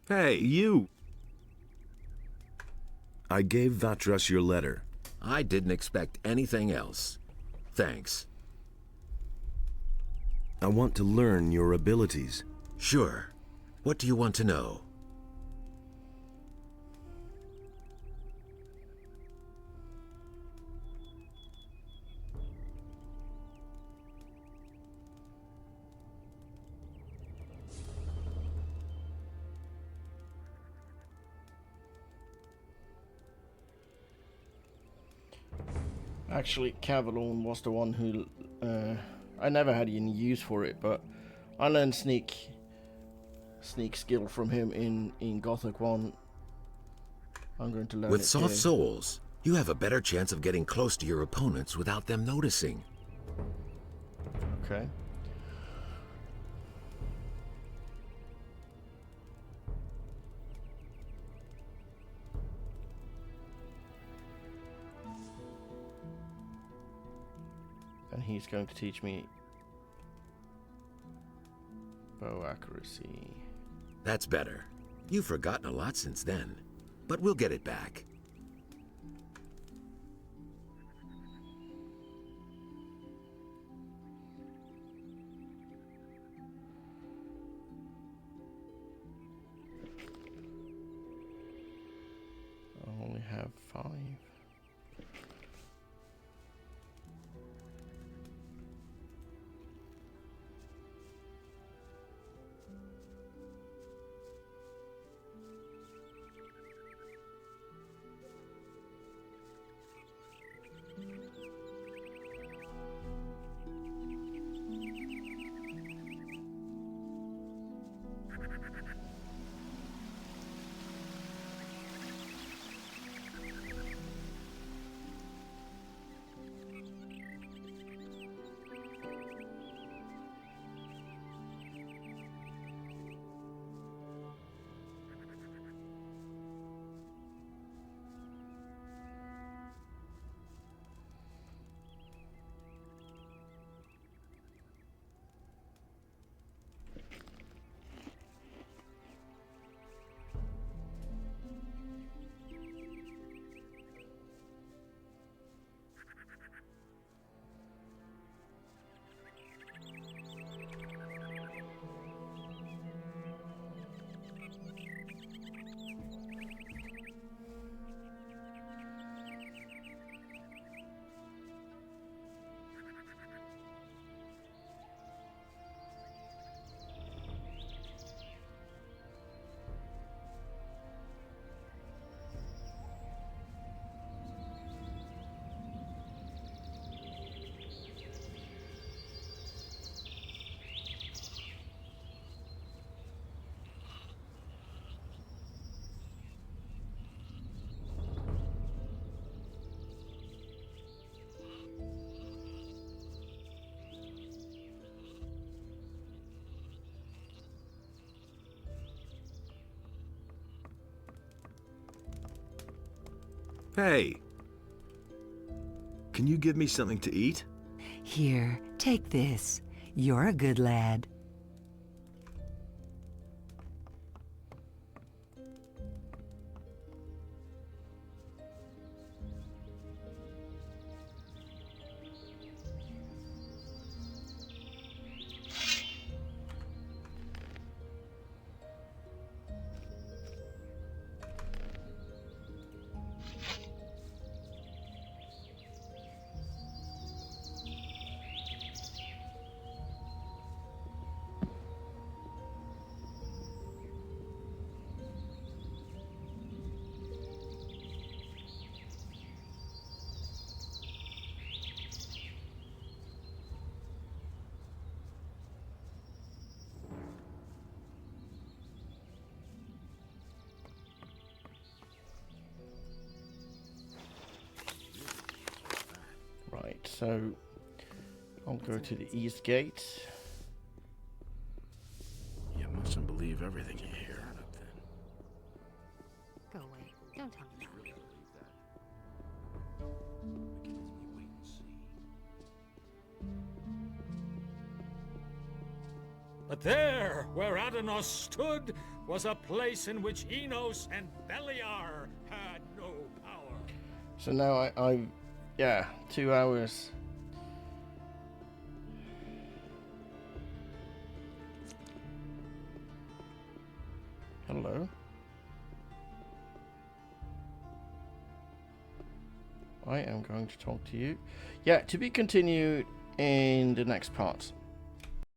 Hey, you! I gave Vatras your letter. I didn't expect anything else. Thanks. I want to learn your abilities. Sure. What do you want to know? Actually, Cavalorn was the one who... I never had any use for it, but I learned sneak skill from him in Gothic 1. I'm going to learn With it soft here. souls, you have a better chance of getting close to your opponents without them noticing. Okay. And he's going to teach me bow accuracy. That's better. You've forgotten a lot since then, but we'll get it back. I only have 5. Hey! Can you give me something to eat? Here, take this. You're a good lad. Right, so I'll go to the east gate. You mustn't believe everything you hear. Go away. Don't tell me that. But there, where Adanos stood, was a place in which Enos and Beliar had no power. So now yeah, 2 hours. Hello. I am going to talk to you. Yeah, to be continued in the next part.